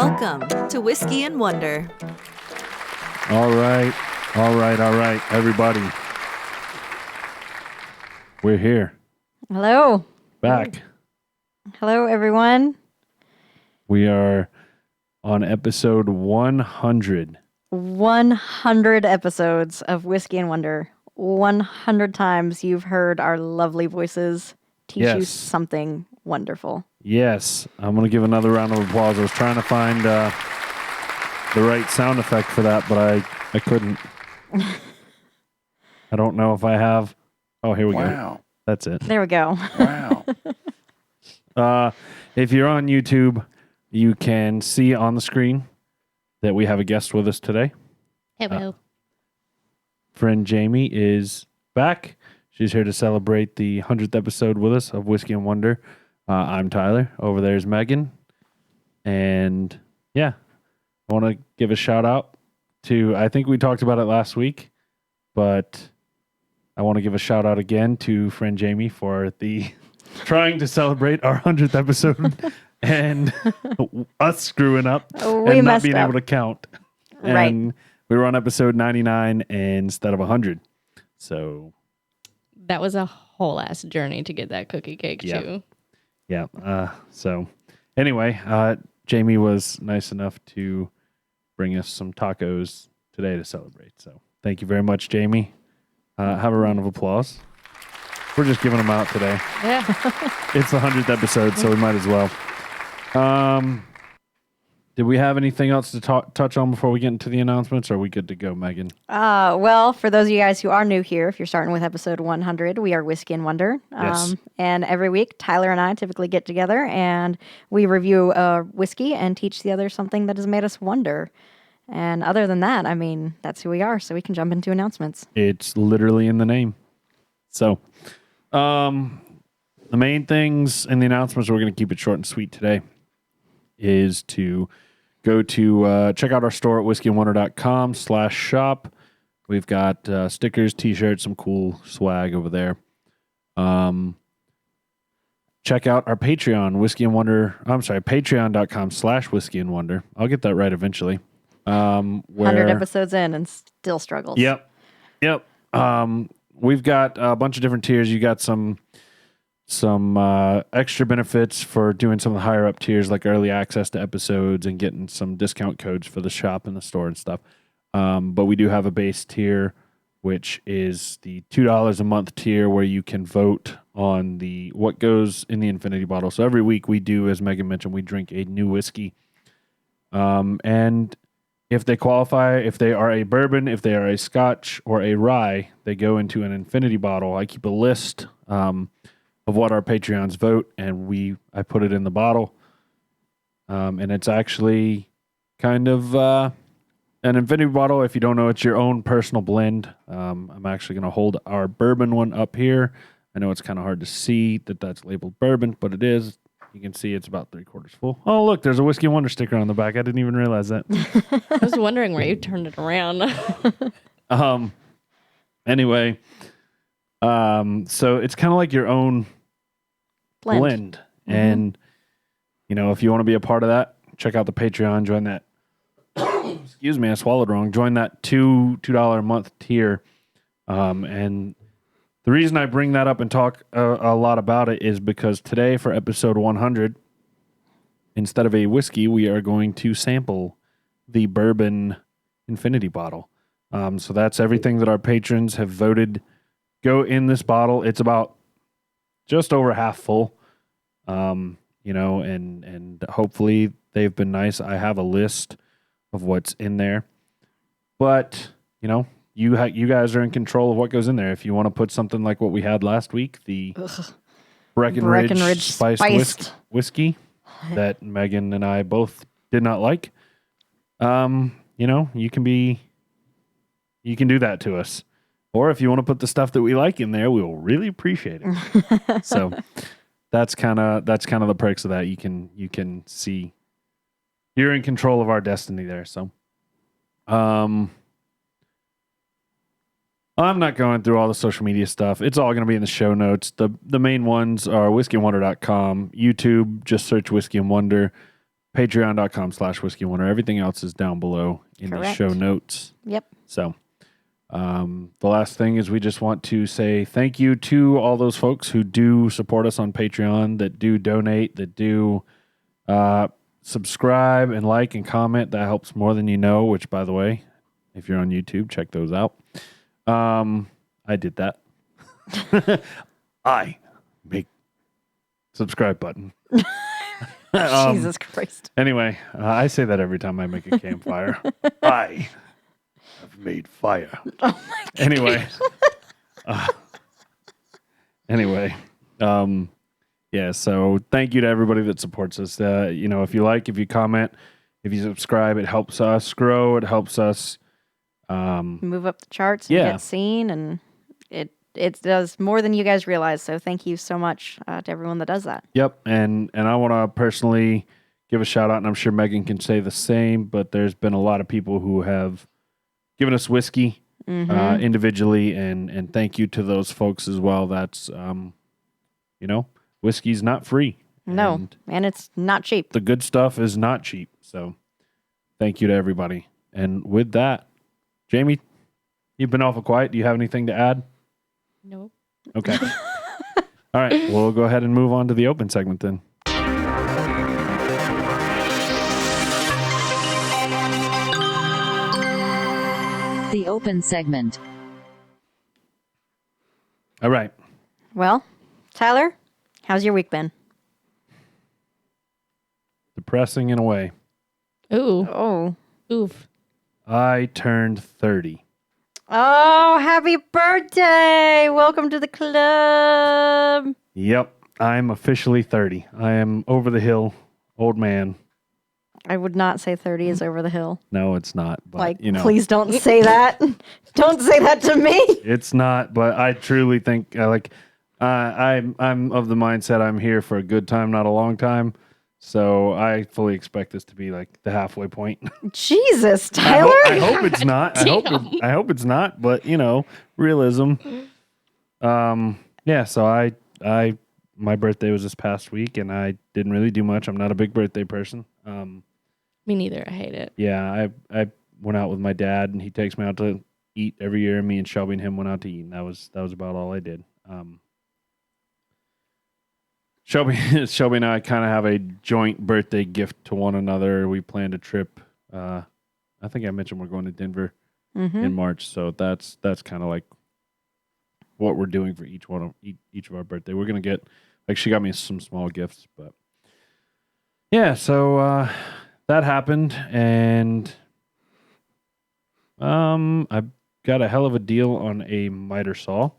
Welcome to Whiskey and Wonder. All right, everybody. We're here. Hello. Back. Hello, everyone. We are on episode 100. 100 episodes of Whiskey and Wonder. 100 times you've heard our lovely voices teach you something wonderful. Yes. I'm going to give another round of applause. I was trying to find the right sound effect for that, but I couldn't. I don't know if I have. Oh, here we go. That's it. There we go. Wow. If you're on YouTube, you can see on the screen that we have a guest with us today. Hello. Friend Jamie is back. She's here to celebrate the 100th episode with us of Whiskey and Wonder. I'm Tyler. Over there is Megan. And yeah, I want to give a shout out to, I think we talked about it last week, but I want to give a shout out again to friend Jamie for the trying to celebrate our 100th episode and us screwing up and not being able to count. And we were on episode 99 instead of 100. So that was a whole ass journey to get that cookie cake too. Yeah. So anyway, Jamie was nice enough to bring us some tacos today to celebrate. So thank you very much, Jamie. Have a round of applause. We're just giving them out today. Yeah. It's the 100th episode, so we might as well. Did we have anything else to touch on before we get into the announcements? Or are we good to go, Megan? Well, for those of you guys who are new here, if you're starting with episode 100, we are Whiskey and Wonder. Yes. And every week, Tyler and I typically get together and we review a whiskey and teach the other something that has made us wonder. And other than that, I mean, that's who we are. So we can jump into announcements. It's literally in the name. So, the main things in the announcements, we're going to keep it short and sweet today, is to go to check out our store at whiskeyandwonder.com/shop. We've got stickers, t-shirts, some cool swag over there. Check out our Patreon, patreon.com/whiskeyandwonder. I'll get that right eventually. 100 episodes in and still struggles. Yep. We've got a bunch of different tiers. You got some extra benefits for doing some of the higher up tiers, like early access to episodes and getting some discount codes for the shop and the store and stuff. But we do have a base tier, which is the $2 a month tier, where you can vote on what goes in the infinity bottle. So every week we do, as Megan mentioned, we drink a new whiskey. And if they qualify, if they are a bourbon, if they are a scotch or a rye, they go into an infinity bottle. I keep a list of what our Patreons vote, and I put it in the bottle. And it's actually kind of an infinity bottle. If you don't know, it's your own personal blend. I'm actually going to hold our bourbon one up here. I know it's kind of hard to see that that's labeled bourbon, but it is. You can see it's about 3/4 full. Oh, look, there's a Whiskey and Wonder sticker on the back. I didn't even realize that. I was wondering where you turned it around. Anyway, so it's kind of like your own blend. Mm-hmm. And, if you want to be a part of that, check out the Patreon, join that. Excuse me, I swallowed wrong. Join that $2 a month tier. And the reason I bring that up and talk a lot about it is because today, for episode 100, instead of a whiskey, we are going to sample the bourbon infinity bottle. So that's everything that our patrons have voted go in this bottle. It's about just over half full, and hopefully they've been nice. I have a list of what's in there, but you guys are in control of what goes in there. If you want to put something like what we had last week, the Breckenridge spiced whiskey that Megan and I both did not like, you can do that to us. Or if you want to put the stuff that we like in there, we will really appreciate it. So that's kind of the perks of that. You can see you're in control of our destiny there. So, I'm not going through all the social media stuff. It's all going to be in the show notes. The main ones are whiskeyandwonder.com, YouTube, just search Whiskey and Wonder. patreon.com/whiskey1. Everything else is down below in the Correct. show notes. Yep. So the last thing is we just want to say thank you to all those folks who do support us on Patreon, that do donate, that do subscribe and like and comment. That helps more than you know, which, by the way, if you're on YouTube, check those out. I did that. I make subscribe button. Jesus Christ. Anyway, I say that every time I make a campfire. I have made fire. Oh my God. Anyway, yeah. So thank you to everybody that supports us. If you like, if you comment, if you subscribe, it helps us grow. It helps us Move up the charts and Yeah. get seen, and it does more than you guys realize. So thank you so much to everyone that does that. Yep, and I want to personally give a shout out, and I'm sure Megan can say the same. But there's been a lot of people who have given us whiskey individually, and thank you to those folks as well. That's whiskey's not free. No, and it's not cheap. The good stuff is not cheap. So thank you to everybody. And with that, Jamie, you've been awful quiet. Do you have anything to add? Nope. Okay. All right. We'll go ahead and move on to the open segment then. The open segment. All right. Well, Tyler, how's your week been? Depressing in a way. Ooh. Oh. Oof. I turned 30. Oh, happy birthday! Welcome to the club. Yep. I'm officially 30. I am over the hill, old man. I would not say 30 is over the hill. No, it's not. But, Please don't say that. Don't say that to me. It's not, but I truly think I'm of the mindset I'm here for a good time, not a long time. So I fully expect this to be like the halfway point. Jesus, Tyler. I hope it's not. I hope it's not. But realism. Yeah. So I my birthday was this past week, and I didn't really do much. I'm not a big birthday person. Me neither. I hate it. Yeah. I went out with my dad, and he takes me out to eat every year. Me and Shelby and him went out to eat, and that was about all I did. Shelby and I kind of have a joint birthday gift to one another. We planned a trip. I think I mentioned we're going to Denver in March, so that's kind of like what we're doing for each of our birthday. We're gonna get she got me some small gifts, but yeah. So that happened, and I got a hell of a deal on a miter saw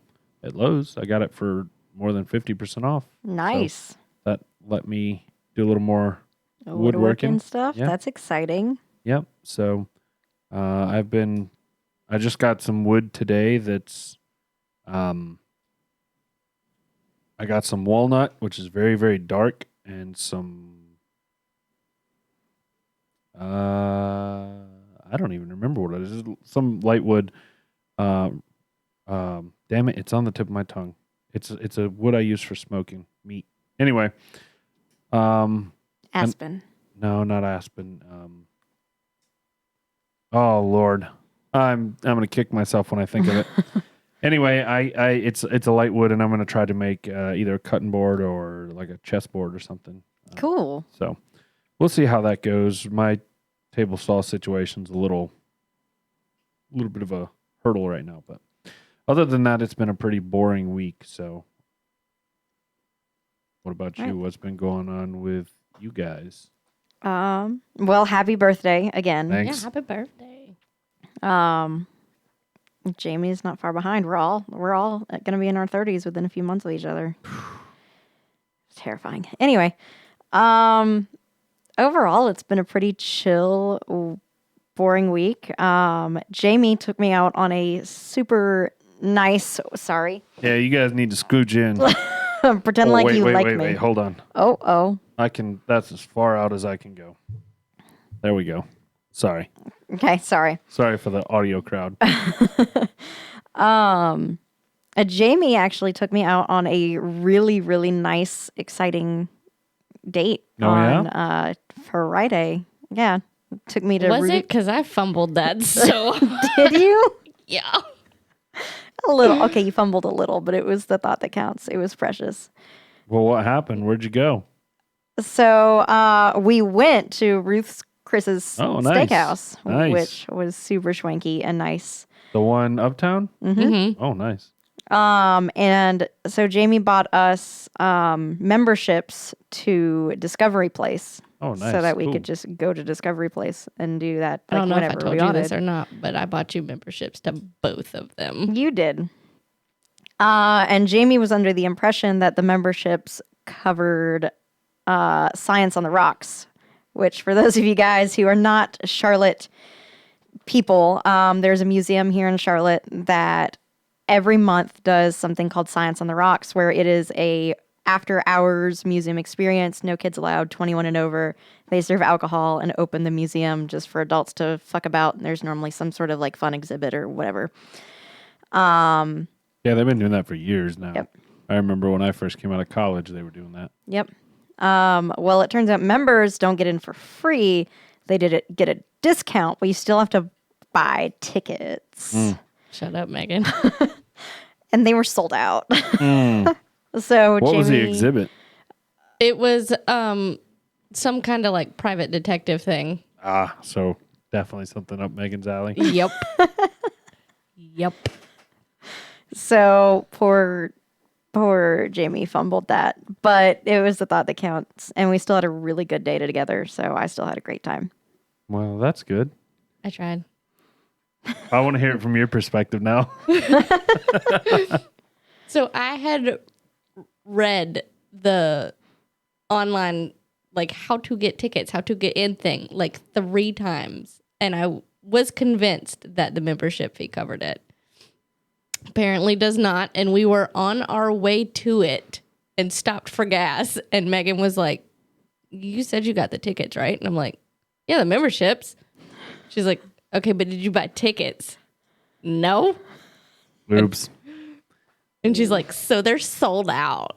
at Lowe's. I got it for more than 50% off. Nice. So that let me do a little more Woodworking stuff. Yeah. That's exciting. Yep. So I just got some wood today that's I got some walnut, which is very, very dark, and some I don't even remember what it is. Some light wood. Damn it, it's on the tip of my tongue. It's a wood I use for smoking meat. Anyway, Aspen. no, not aspen. Oh Lord, I'm gonna kick myself when I think of it. Anyway, it's a light wood, and I'm gonna try to make either a cutting board or like a chessboard or something. Cool. So we'll see how that goes. My table saw situation's a little bit of a hurdle right now, but other than that, it's been a pretty boring week. So what about you? Right. What's been going on with you guys? Well, happy birthday again. Thanks. Yeah, happy birthday. Jamie's not far behind. We're all going to be in our 30s within a few months of each other. It's terrifying. Anyway, overall, it's been a pretty chill, boring week. Jamie took me out on a super nice. Sorry, Yeah, you guys need to scooch in. pretend Oh, like wait, you wait, like wait, me. Wait, hold on. Oh. That's as far out as I can go. There we go. Sorry. Okay, sorry. Sorry for the audio crowd. Jamie actually took me out on a really, really nice, exciting date Oh, on yeah? Friday. Yeah. It took me to Was it? Because I fumbled that. So Did you? yeah. A little. Okay, you fumbled a little, but it was the thought that counts. It was precious. Well, what happened? Where'd you go? So we went to Chris's Oh, nice. steakhouse, Nice. which was super schwanky and nice. The one uptown? Mm-hmm. Oh, nice. And so Jamie bought us memberships to Discovery Place. Oh, nice. So that we Cool. could just go to Discovery Place and do that. I don't know if I whenever told we you wanted. this or not, but I bought you memberships to both of them. You did. And Jamie was under the impression that the memberships covered Science on the Rocks, which for those of you guys who are not Charlotte people, there's a museum here in Charlotte that every month does something called Science on the Rocks, where it is a after hours museum experience, no kids allowed, 21 and over. They serve alcohol and open the museum just for adults to fuck about. And there's normally some sort of like fun exhibit or whatever. Yeah, they've been doing that for years now. Yep. I remember when I first came out of college, they were doing that. Yep. Well, it turns out members don't get in for free. They get a discount, but you still have to buy tickets. Shut up, Megan. And they were sold out. So What was the exhibit? It was some kind of like private detective thing. Ah, so definitely something up Megan's alley. Yep. Yep. So poor Jamie fumbled that, but it was the thought that counts. And we still had a really good day together. So I still had a great time. Well, that's good. I tried. I want to hear it from your perspective now. So I had read the online, like how to get tickets, how to get in thing, like 3 times. And I was convinced that the membership fee covered it. Apparently does not. And we were on our way to it and stopped for gas. And Megan was like, you said you got the tickets, right? And I'm like, yeah, the memberships. She's like, okay, but did you buy tickets? No. Oops. And she's like, so they're sold out.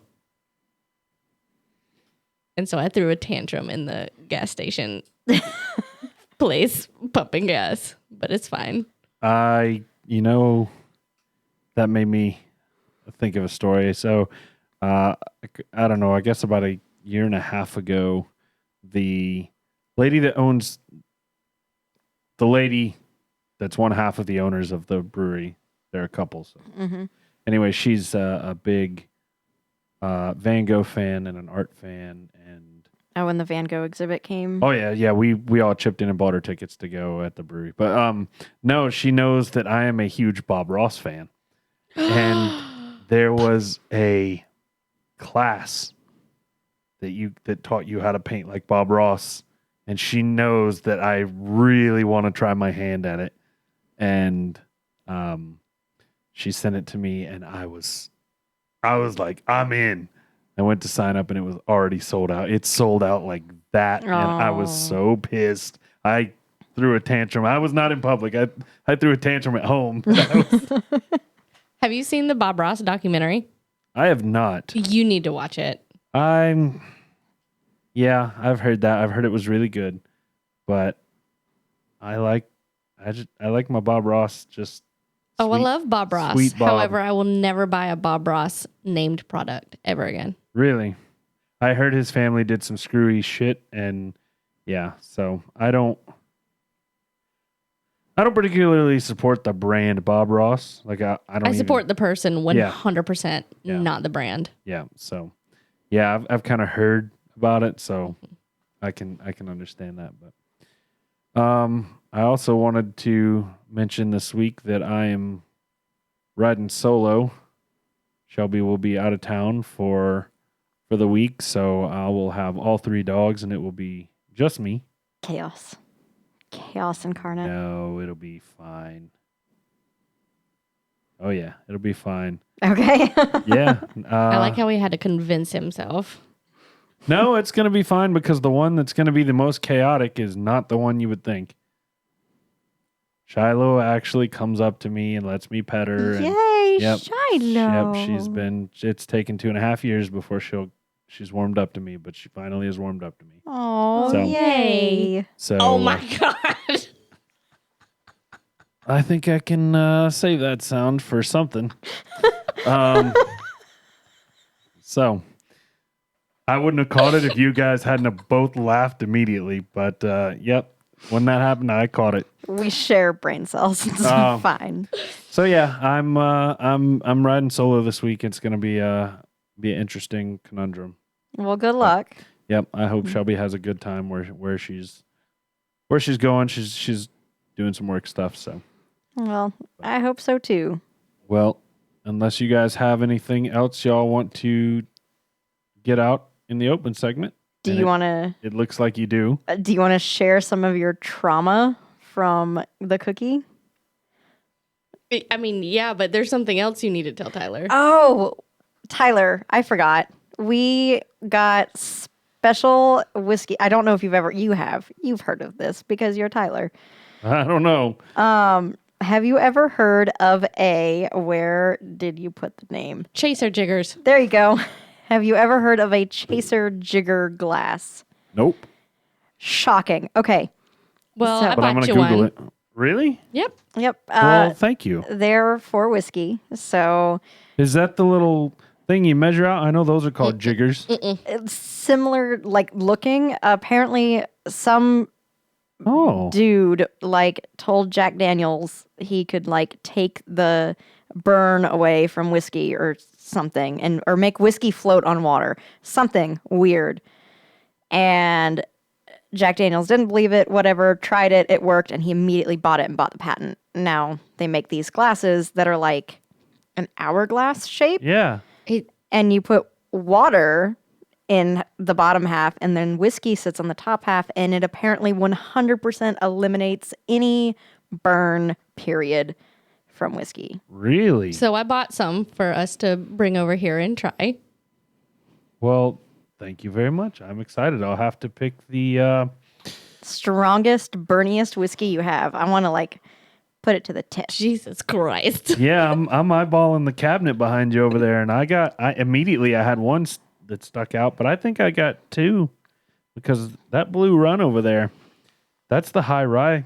And so I threw a tantrum in the gas station place, pumping gas, but it's fine. That made me think of a story. So, I don't know, I guess about a year and a half ago, the lady that's one half of the owners of the brewery, they're a couple. So. Anyway, she's a big Van Gogh fan and an art fan. And when the Van Gogh exhibit came. oh yeah, we all chipped in and bought her tickets to go at the brewery. But no, she knows that I am a huge Bob Ross fan. And there was a class that taught you how to paint like Bob Ross, and she knows that I really want to try my hand at it. And she sent it to me, and I was like, I'm in. I went to sign up, and it was already sold out. It sold out like that, and I was so pissed. I threw a tantrum. I was not in public. I threw a tantrum at home. Have you seen the Bob Ross documentary? I have not. You need to watch it. I've heard that. I've heard it was really good, but I like my Bob Ross. Just I love Bob Ross. Sweet Bob. However, I will never buy a Bob Ross named product ever again. Really, I heard his family did some screwy shit, and yeah, so I don't particularly support the brand Bob Ross. Like I support the person 100%, Yeah. not the brand. Yeah, so yeah, I've kind of heard about it, so I can understand that. But I also wanted to mention this week that I am riding solo. Shelby will be out of town for the week, so I will have all 3 dogs, and it will be just me. Chaos incarnate. No, it'll be fine. Oh yeah, it'll be fine. Okay. Yeah. I like how he had to convince himself. No, it's going to be fine because the one that's going to be the most chaotic is not the one you would think. Shiloh actually comes up to me and lets me pet her. Yay, Yep. Shiloh. Yep, it's taken 2.5 years before she'll She's warmed up to me, but she finally has warmed up to me. Oh, So- yay. So Oh my god. I think I can save that sound for something. So I wouldn't have caught it if you guys hadn't have both laughed immediately. But yep, when that happened, I caught it. We share brain cells. It's Oh. fine. So yeah, I'm riding solo this week. It's gonna be an interesting conundrum. Well, good luck. Yep, I hope Shelby has a good time where she's going. She's doing some work stuff. So Well, I hope so too. well, unless you guys have anything else y'all want to get out in the open segment. Do and you want to? It looks like you do. Do you want to share some of your trauma from the cookie? I mean, yeah, but there's something else you need to tell Tyler. Oh, Tyler, I forgot. We got special whiskey. I don't know if you've heard of this because you're Tyler. I don't know. Have you ever heard of where did you put the name? Chaser jiggers. There you go. Have you ever heard of a chaser jigger glass? Nope. Shocking. Okay. Well, So- I But I'm bought gonna you Google one. it. Really? Yep. Yep. Well, thank you. They're for whiskey. So Is that the little thing you measure out? I know those are called jiggers. it's similar, like looking. Apparently, some Oh. dude told Jack Daniels he could take the burn away from whiskey or something or make whiskey float on water. Something weird. And Jack Daniels didn't believe it, whatever, tried it, it worked, and he immediately bought it and bought the patent. Now they make these glasses that are like an hourglass shape, Yeah. and you put water in the bottom half, and then whiskey sits on the top half, and it apparently 100% eliminates any burn period from whiskey. Really? So I bought some for us to bring over here and try. Well, thank you very much. I'm excited. I'll have to pick the Strongest, burniest whiskey you have. I want to put it to the test. Jesus Christ. Yeah, I'm eyeballing the cabinet behind you over there, and I immediately had one that stuck out, but I think I got two because that blue run over there, that's the high rye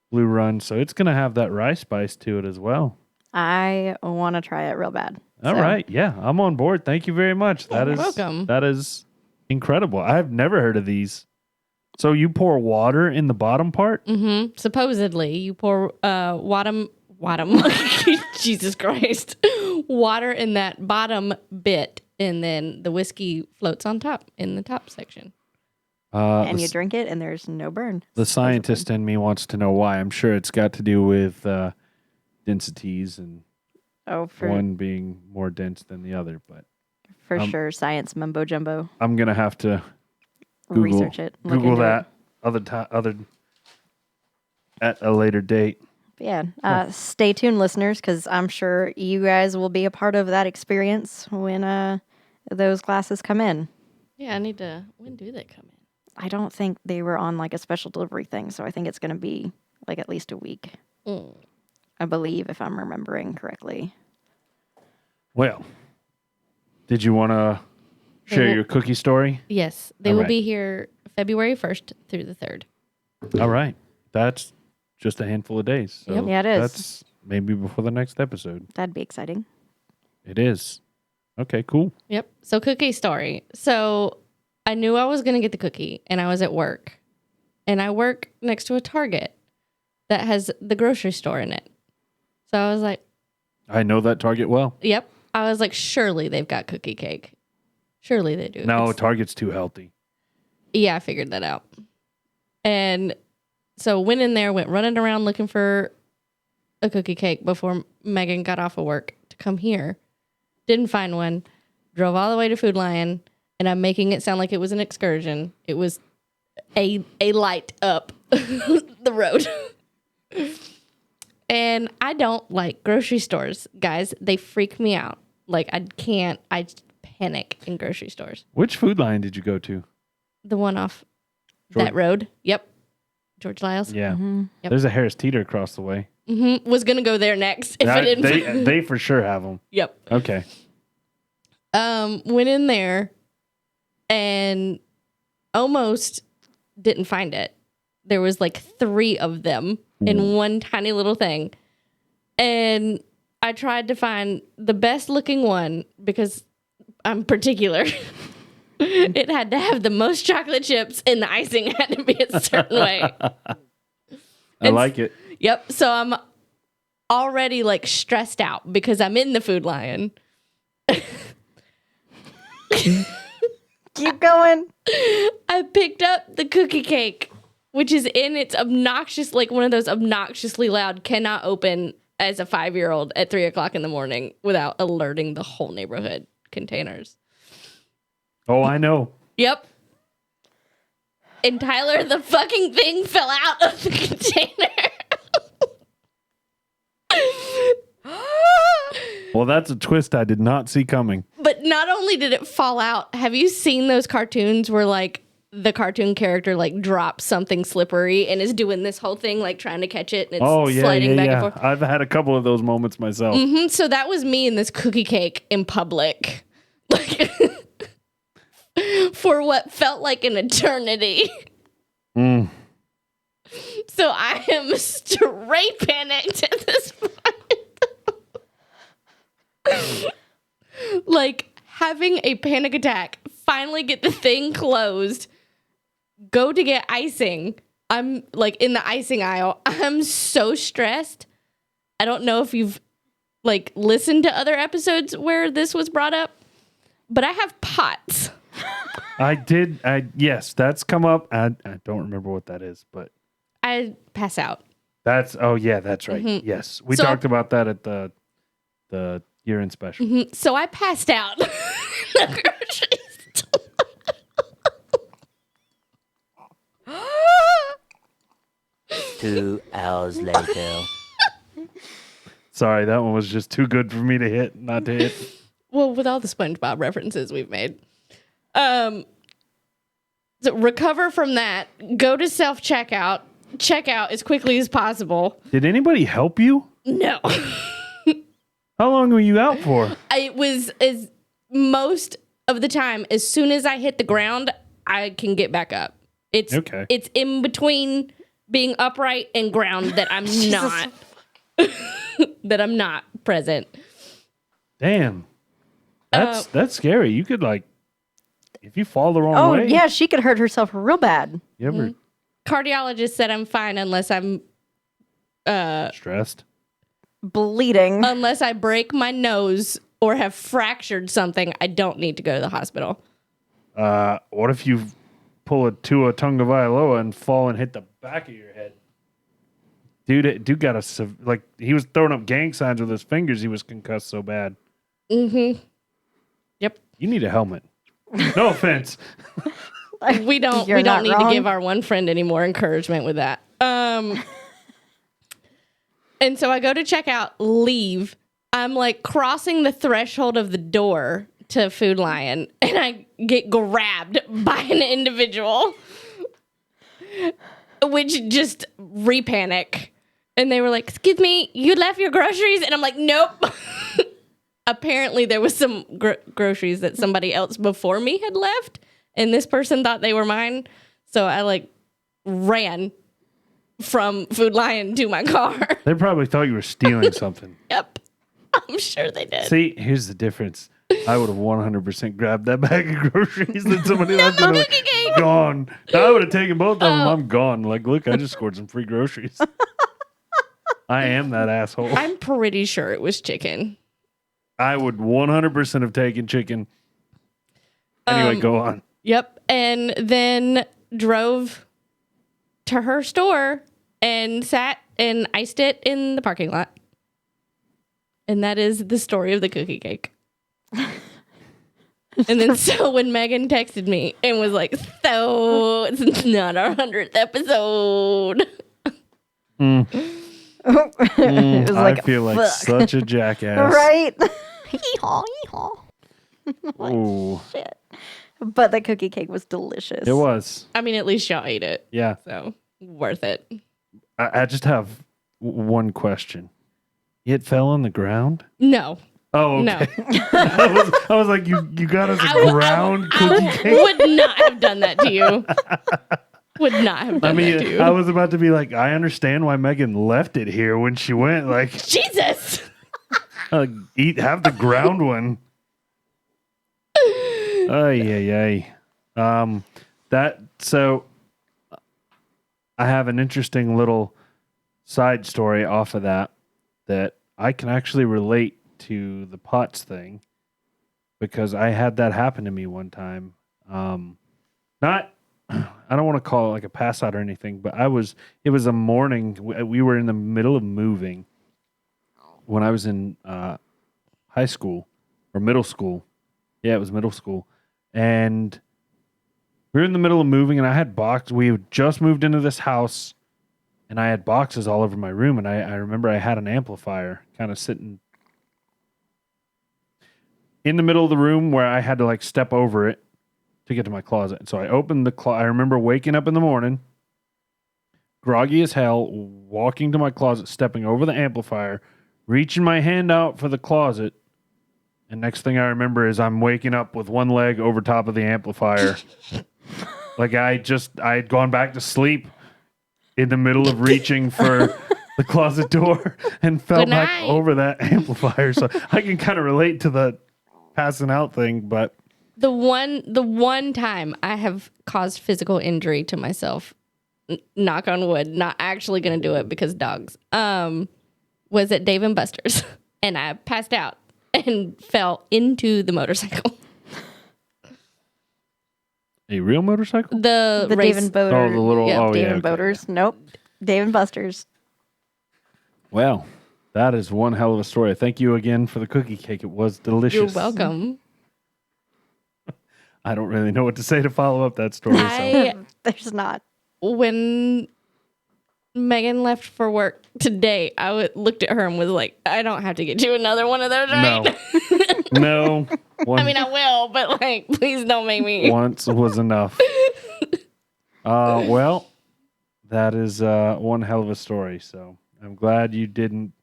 blue run, so it's gonna have that rye spice to it as well. I want to try it real bad. All So, right, yeah, I'm on board. Thank you very much. That is welcome. That is incredible. I've never heard of these. So you pour water in the bottom part? Mm-hmm. Supposedly, you pour water. Jesus Christ. Water in that bottom bit, and then the whiskey floats on top in the top section. And you drink it, and there's no burn. The scientist in me wants to know why. I'm sure it's got to do with densities and Oh, one being more dense than the other. But for sure, science mumbo jumbo. I'm gonna have to Google, Research it. Look Google into that it. other at a later date. Yeah. Stay tuned, listeners, because I'm sure you guys will be a part of that experience when those glasses come in. Yeah, I need to. When do they come in? I don't think they were on a special delivery thing, so I think it's going to be at least a week. I believe, if I'm remembering correctly. Well, did you want to share will- your cookie story? Yes, they All will right. be here February 1st through the 3rd. All right, that's just a handful of days. So Yep. Yeah, it is. That's maybe before the next episode. That'd be exciting. It is. Okay, cool. Yep. So cookie story. So I knew I was going to get the cookie, and I was at work. And I work next to a Target that has the grocery store in it. So I was like, I know that Target well. yep. I was like, surely they've got cookie cake. Surely they do. No, It's- Target's too healthy. Yeah, I figured that out. And so went in there, went running around looking for a cookie cake before Megan got off of work to come here. Didn't find one. Drove all the way to Food Lion, and I'm making it sound like it was an excursion. It was a light up the road. And I don't like grocery stores, guys. They freak me out. I panic in grocery stores. Which Food Lion did you go to? The one off George- that road. Yep. George Lyles. Yeah. Yep. There's a Harris Teeter across the way. Was going to go there next if I didn't. They for sure have them. Yep. Okay. Went in there and almost didn't find it. There was like 3 of them in one tiny little thing. And I tried to find the best looking one because I'm particular. It had to have the most chocolate chips and the icing had to be a certain way. I like it. Yep. So I'm already like stressed out because I'm in the Food Lion. Keep going. I picked up the cookie cake, which is in its obnoxious, like one of those obnoxiously loud, cannot open as a 5-year-old at 3:00 in the morning without alerting the whole neighborhood containers. Oh, I know. Yep. And Tyler, the fucking thing fell out of the container. Well, that's a twist I did not see coming. But not only did it fall out, have you seen those cartoons where like the cartoon character like drops something slippery and is doing this whole thing like trying to catch it and it's sliding back and forth? I've had a couple of those moments myself. So that was me in this cookie cake in public. Like for what felt like an eternity. So I am straight panicked at this point. Like having a panic attack, finally get the thing closed, go to get icing. I'm like in the icing aisle. I'm so stressed. I don't know if you've like listened to other episodes where this was brought up, but I have POTS. I did. Yes, that's come up. I don't remember what that is, but I pass out. that's right. Yes, we So talked about that at the year-end special. So I passed out. The grocery store. 2 hours later. Sorry, that one was just too good for me to hit, not to hit. Well, with all the SpongeBob references we've made. So recover from that, go to self-checkout, check out as quickly as possible. Did anybody help you? No. How long were you out for? It was as most of the time, as soon as I hit the ground, I can get back up. It's Okay. It's in between being upright and ground that I'm not that I'm not present. Damn. That's scary. You could like, if you fall the wrong way. Oh, yeah, she could hurt herself real bad. You ever Cardiologist said I'm fine unless I'm stressed? Bleeding. unless I break my nose or have fractured something. I don't need to go to the hospital. What if you pull a Tua Tagovailoa and fall and hit the back of your head? Dude got like he was throwing up gang signs with his fingers. He was concussed so bad. Yep. You need a helmet. No offense. We don't You're not need wrong. to give our one friend any more encouragement with that. And so I go to check out, leave. I'm like crossing the threshold of the door to Food Lion, and I get grabbed by an individual, which just repanic. And they were like, "Excuse me, you left your groceries?" And I'm like, "Nope." Apparently, there was some groceries that somebody else before me had left, and this person thought they were mine. So I like ran from Food Lion to my car. They probably thought you were stealing something. Yep. I'm sure they did. See, here's the difference. I would have 100% grabbed that bag of groceries that somebody left. And cookie cake. Gone. I would have taken both of them. I'm gone. Like, look, I just scored some free groceries. I am that asshole. I'm pretty sure it was chicken. I would 100% have taken chicken. Anyway, go on. Yep. And then drove to her store and sat and iced it in the parking lot. And that is the story of the cookie cake. And then so when Megan texted me and was like, "So it's not our 100th episode." It was like, I feel like fuck. such a jackass. Right? Hee-haw, hee-haw. Ooh, Shit. But the cookie cake was delicious. it was. I mean, at least y'all ate it. Yeah. So worth it. I just have one question. It fell on the ground? No. Oh, No. okay. I was like, you got us a ground cookie I cake. would not have done that to you. Would not have done that to you. I was about to be like, I understand why Megan left it here when she went. Like, Jesus. have the ground one. Ay. So I have an interesting little side story off of that I can actually relate to the pots thing because I had that happen to me one time. Not, I don't want to call it like a pass out or anything, but it was a morning. We were in the middle of moving when I was in high school or middle school. Yeah, it was middle school. And we were in the middle of moving, and I had boxes. We had just moved into this house, and I had boxes all over my room. And I remember I had an amplifier kind of sitting in the middle of the room where I had to like step over it to get to my closet. And so I opened the closet. I remember waking up in the morning, groggy as hell, walking to my closet, stepping over the amplifier, reaching my hand out for the closet. And next thing I remember is I'm waking up with one leg over top of the amplifier. Like I had gone back to sleep in the middle of reaching for the closet door and fell Good back night. over that amplifier. So I can kind of relate to the passing out thing, but The one time I have caused physical injury to myself, knock on wood, not actually going to do it because dogs, was at Dave & Buster's. And I passed out and fell into the motorcycle. a real motorcycle? The The race, Dave and Boaters. Oh, the little, Yeah, oh Dave yeah. and okay, Boaters. Nope. Dave and Buster's. Well, that is one hell of a story. Thank you again for the cookie cake. It was delicious. You're welcome. I don't really know what to say to follow up that story. So. There's not. When Megan left for work today, looked at her and was like, I don't have to get you another one of those, right? No. I mean, I will, but like, please don't make me. Once was enough. Well, that is one hell of a story. So I'm glad you didn't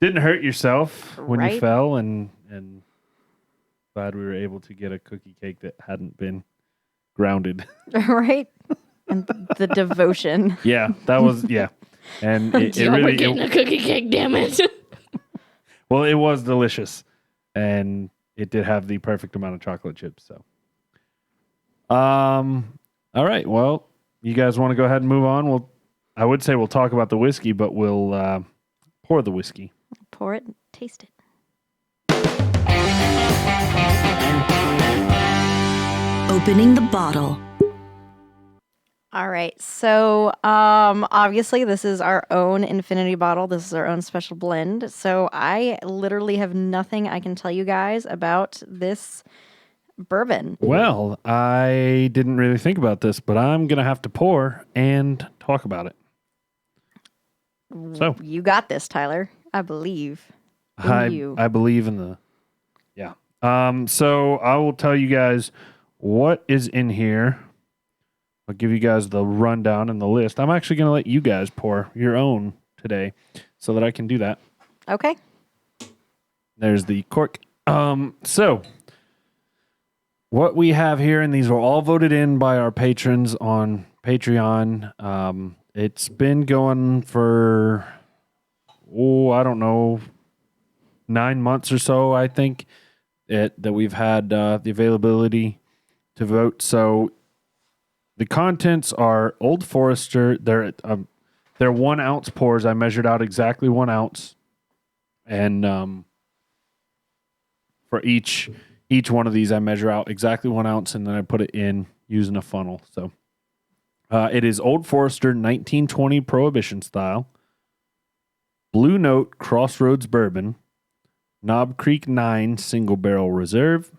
hurt yourself when you Right. fell, and glad we were able to get a cookie cake that hadn't been grounded. Right? And the devotion. Yeah, that was and it We're really getting a cookie cake, damn it. well, it was delicious, and it did have the perfect amount of chocolate chips. So, all right. Well, you guys want to go ahead and move on? I would say we'll talk about the whiskey, but we'll pour the whiskey. Pour it and taste it. Opening the bottle. All right. So, obviously, this is our own infinity bottle. This is our own special blend. So, I literally have nothing I can tell you guys about this bourbon. Well, I didn't really think about this, but I'm gonna have to pour and talk about it. So You got this, Tyler. I believe in you. I believe in the So I will tell you guys what is in here. I'll give you guys the rundown and the list. I'm actually going to let you guys pour your own today so that I can do that. Okay. There's the cork. So what we have here, and these were all voted in by our patrons on Patreon. It's been going for, I don't know, 9 months or so, I think, that we've had the availability to vote. So the contents are Old Forester. They're 1 ounce pours. I measured out exactly 1 ounce, and for each one of these, I measure out exactly 1 ounce, and then I put it in using a funnel. So it is Old Forester 1920 Prohibition style, Blue Note Crossroads Bourbon, Knob Creek 9 Single Barrel Reserve,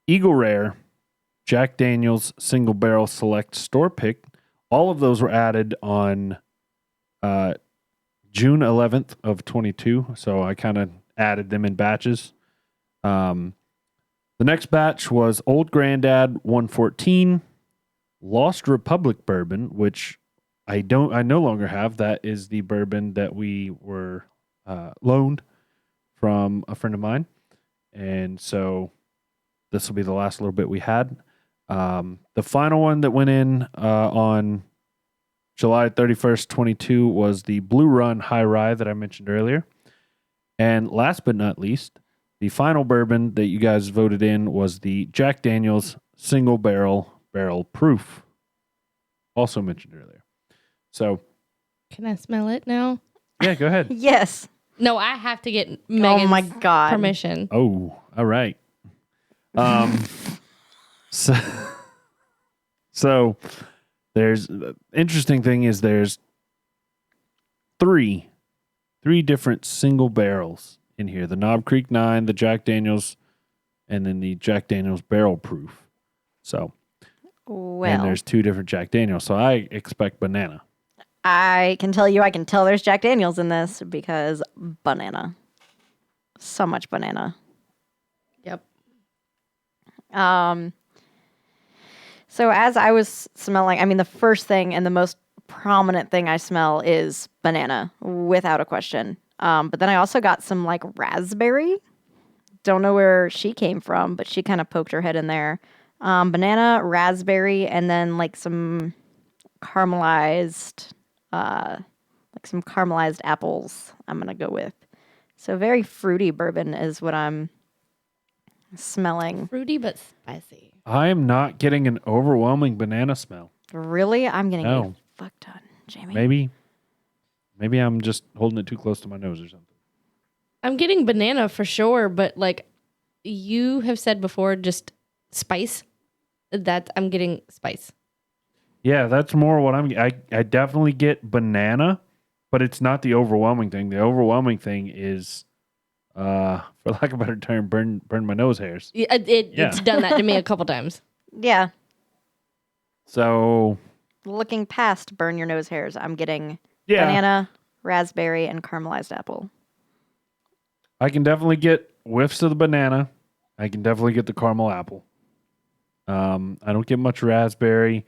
Eagle Rare, Jack Daniel's Single Barrel Select Store Pick. All of those were added on June 11th of 22, so I kind of added them in batches. The next batch was Old Grandad 114, Lost Republic Bourbon, which I no longer have. That is the bourbon that we were loaned from a friend of mine. And so this will be the last little bit we had. The final one that went in on July 31st, 22 was the Blue Run High Rye that I mentioned earlier. And last but not least, the final bourbon that you guys voted in was the Jack Daniel's Single Barrel Proof, also mentioned earlier. So, Can I smell it now? yeah, go ahead. Yes. No, I have to get Megan's my God. permission. Oh, all right. So there's interesting thing is there's three different single barrels in here: the Knob Creek 9, the Jack Daniel's, and then the Jack Daniel's Barrel Proof. So, Well, and there's 2 different Jack Daniels. So I expect banana. I can tell there's Jack Daniels in this because banana. So much banana. Yep. So as I was smelling, I mean, the first thing and the most prominent thing I smell is banana, without a question. But then I also got some like raspberry. Don't know where she came from, but she kind of poked her head in there. Banana, raspberry, and then like some caramelized, apples. I'm gonna go with. So very fruity bourbon is what I'm smelling. Fruity but spicy. I am not getting an overwhelming banana smell. Really? I'm getting No. a fuck ton, Jamie. Maybe I'm just holding it too close to my nose or something. I'm getting banana for sure, but like you have said before, just spice. That I'm getting spice. Yeah, that's more what I definitely get banana, but it's not the overwhelming thing. The overwhelming thing is, for lack of a better term, burn my nose hairs. It's done that to me a couple times. Yeah. So Looking past burn your nose hairs, I'm getting yeah, banana, raspberry, and caramelized apple. I can definitely get whiffs of the banana. I can definitely get the caramel apple. I don't get much raspberry.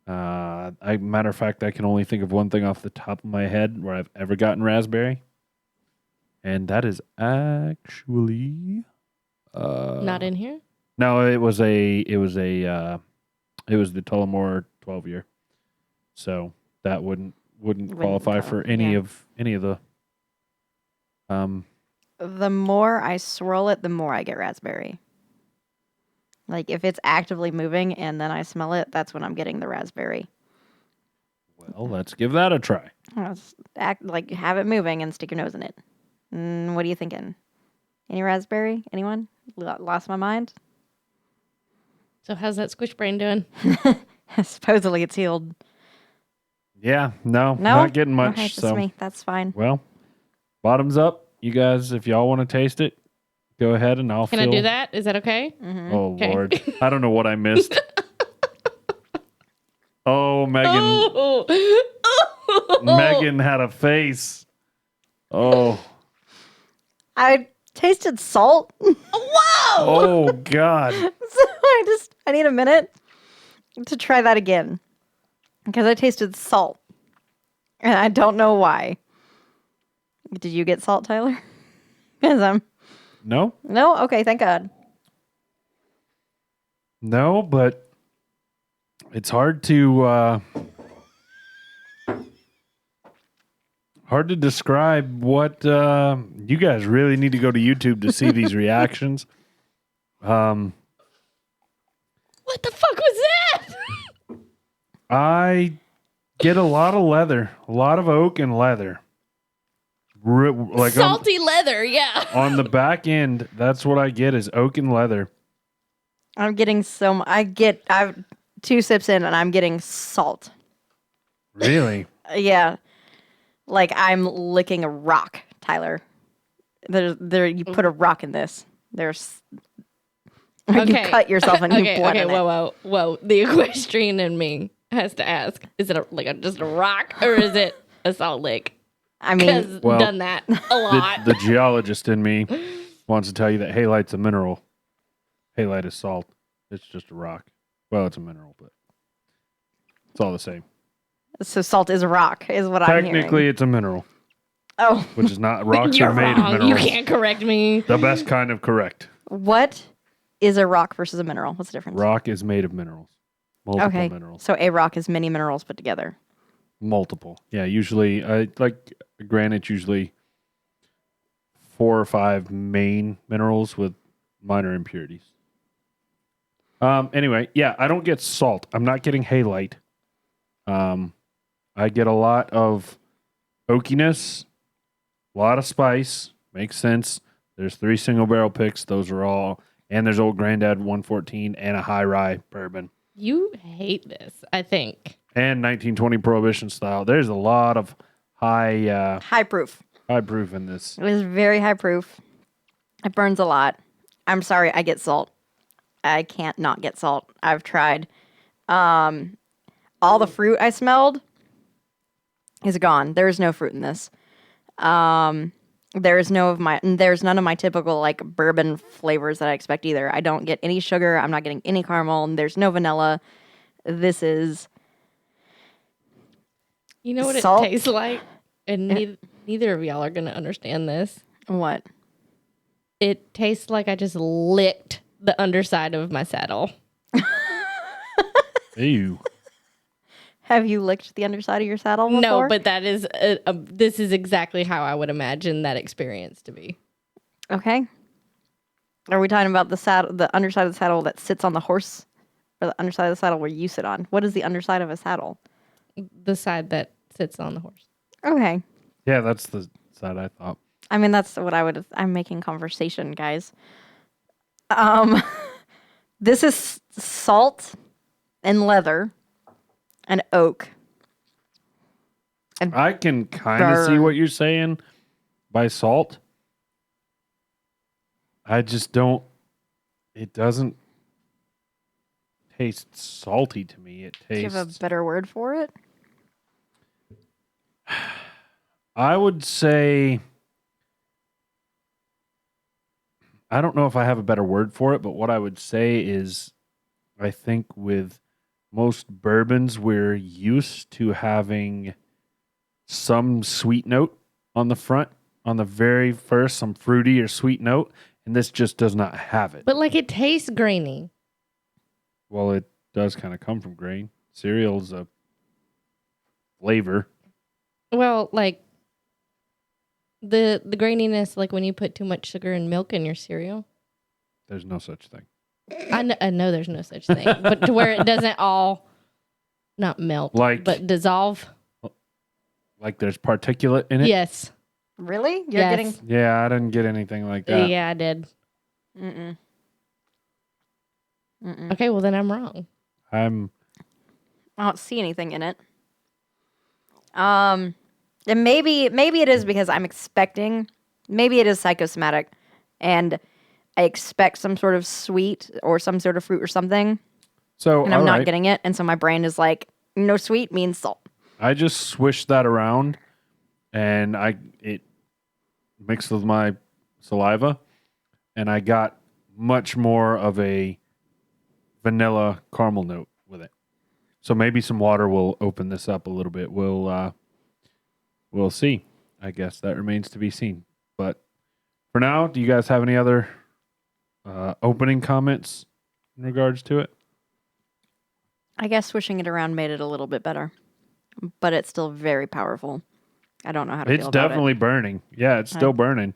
Matter of fact, I can only think of one thing off the top of my head where I've ever gotten raspberry, and that is actually Not in here. no, it was the Tullamore 12-year, so that wouldn't qualify count, for any yeah. of the. The more I swirl it, the more I get raspberry. Like if it's actively moving and then I smell it, that's when I'm getting the raspberry. Well, let's give that a try. Just have it moving and stick your nose in it. What are you thinking? Any raspberry? Anyone? Lost my mind? So how's that squish brain doing? Supposedly it's healed. Yeah, no, No? not getting much. Okay, just so me. That's fine. well, bottoms up. You guys, if y'all want to taste it, go ahead and I'll Can I do that? Is that okay? Oh, Okay. Lord. I don't know what I missed. Oh, Megan. Oh. Megan had a face. Oh. I tasted salt. Oh, God. So I need a minute to try that again. Because I tasted salt. And I don't know why. Did you get salt, Tyler? Because No? no? Okay, thank God. No, but it's hard to describe what you guys really need to go to YouTube to see these reactions. What the fuck was that? I get a lot of leather, a lot of oak and leather. Like Salty leather, yeah. on the back end, that's what I get is oak and leather. I'm getting I've 2 sips in and I'm getting salt. Really? Yeah. Like I'm licking a rock, Tyler. You put a rock in this. You cut yourself and you blood in it. Whoa. The equestrian in me has to ask, is it just a rock or is it a salt lick? I mean, Because Well, done that a lot. The geologist in me wants to tell you that halite's a mineral. Halite is salt. It's just a rock. Well, it's a mineral, but it's all the same. so salt is a rock, is what I'm hearing. Technically, it's a mineral. Oh, which is not rocks You're are made wrong. of minerals. You can't correct me. The best kind of correct. what is a rock versus a mineral? What's the difference? Rock is made of minerals. Multiple Okay. minerals. So a rock is many minerals put together. Multiple. Yeah, usually, like granite's usually 4 or 5 main minerals with minor impurities. Anyway, yeah, I don't get salt. I'm not getting halite. I get a lot of oakiness, a lot of spice. Makes sense. There's 3 single barrel picks. Those are all, and there's Old Granddad 114 and a high rye bourbon. You hate this, I think. And 1920 Prohibition style. There's a lot of high High proof. proof in this. It is very high proof. It burns a lot. I'm sorry, I get salt. I can't not get salt. I've tried. All the fruit I smelled is gone. There is no fruit in this. There's none of my typical like bourbon flavors that I expect either. I don't get any sugar. I'm not getting any caramel. And there's no vanilla. This is You know what Salt. it tastes like? And neither of y'all are going to understand this. what? It tastes like I just licked the underside of my saddle. Ew. Have you licked the underside of your saddle before? No, but that is this is exactly how I would imagine that experience to be. Okay. Are we talking about the underside of the saddle that sits on the horse, or the underside of the saddle where you sit on? What is the underside of a saddle? The side that sits on the horse. Okay. Yeah, that's the side I thought. I mean, that's what I'm making conversation, guys. This is salt and leather and oak. I can kind of see Burn. what you're saying by salt. I just don't. It doesn't taste salty to me. It Do you have a tastes. better word for it? I would say. I don't know if I have a better word for it, but what I would say is I think with most bourbons, we're used to having some sweet note on the front, on the very first, some fruity or sweet note, and this just does not have it. But like it tastes grainy. Well, it does kind of come from grain. Cereal's a flavor. Well, like the graininess, like when you put too much sugar and milk in your cereal. There's no such thing. I know there's no such thing, but to where it doesn't all not melt, but dissolve. Like there's particulate in it? Yes. Really? You're Yes. getting. Yeah, I didn't get anything like that. Yeah, I did. Mm-mm. Okay, well then I'm wrong. I don't see anything in it. And maybe it is because I'm expecting. Maybe it is psychosomatic, and I expect some sort of sweet or some sort of fruit or something, So, and I'm all not right. getting it, and so my brain is like, no sweet means salt. I just swished that around and it mixed with my saliva and I got much more of a vanilla caramel note with it. So maybe some water will open this up a little bit. We'll see. I guess that remains to be seen. But for now, do you guys have any other opening comments in regards to it? I guess swishing it around made it a little bit better, but it's still very powerful. I don't know how to It's feel about definitely burning. Yeah, it's still burning.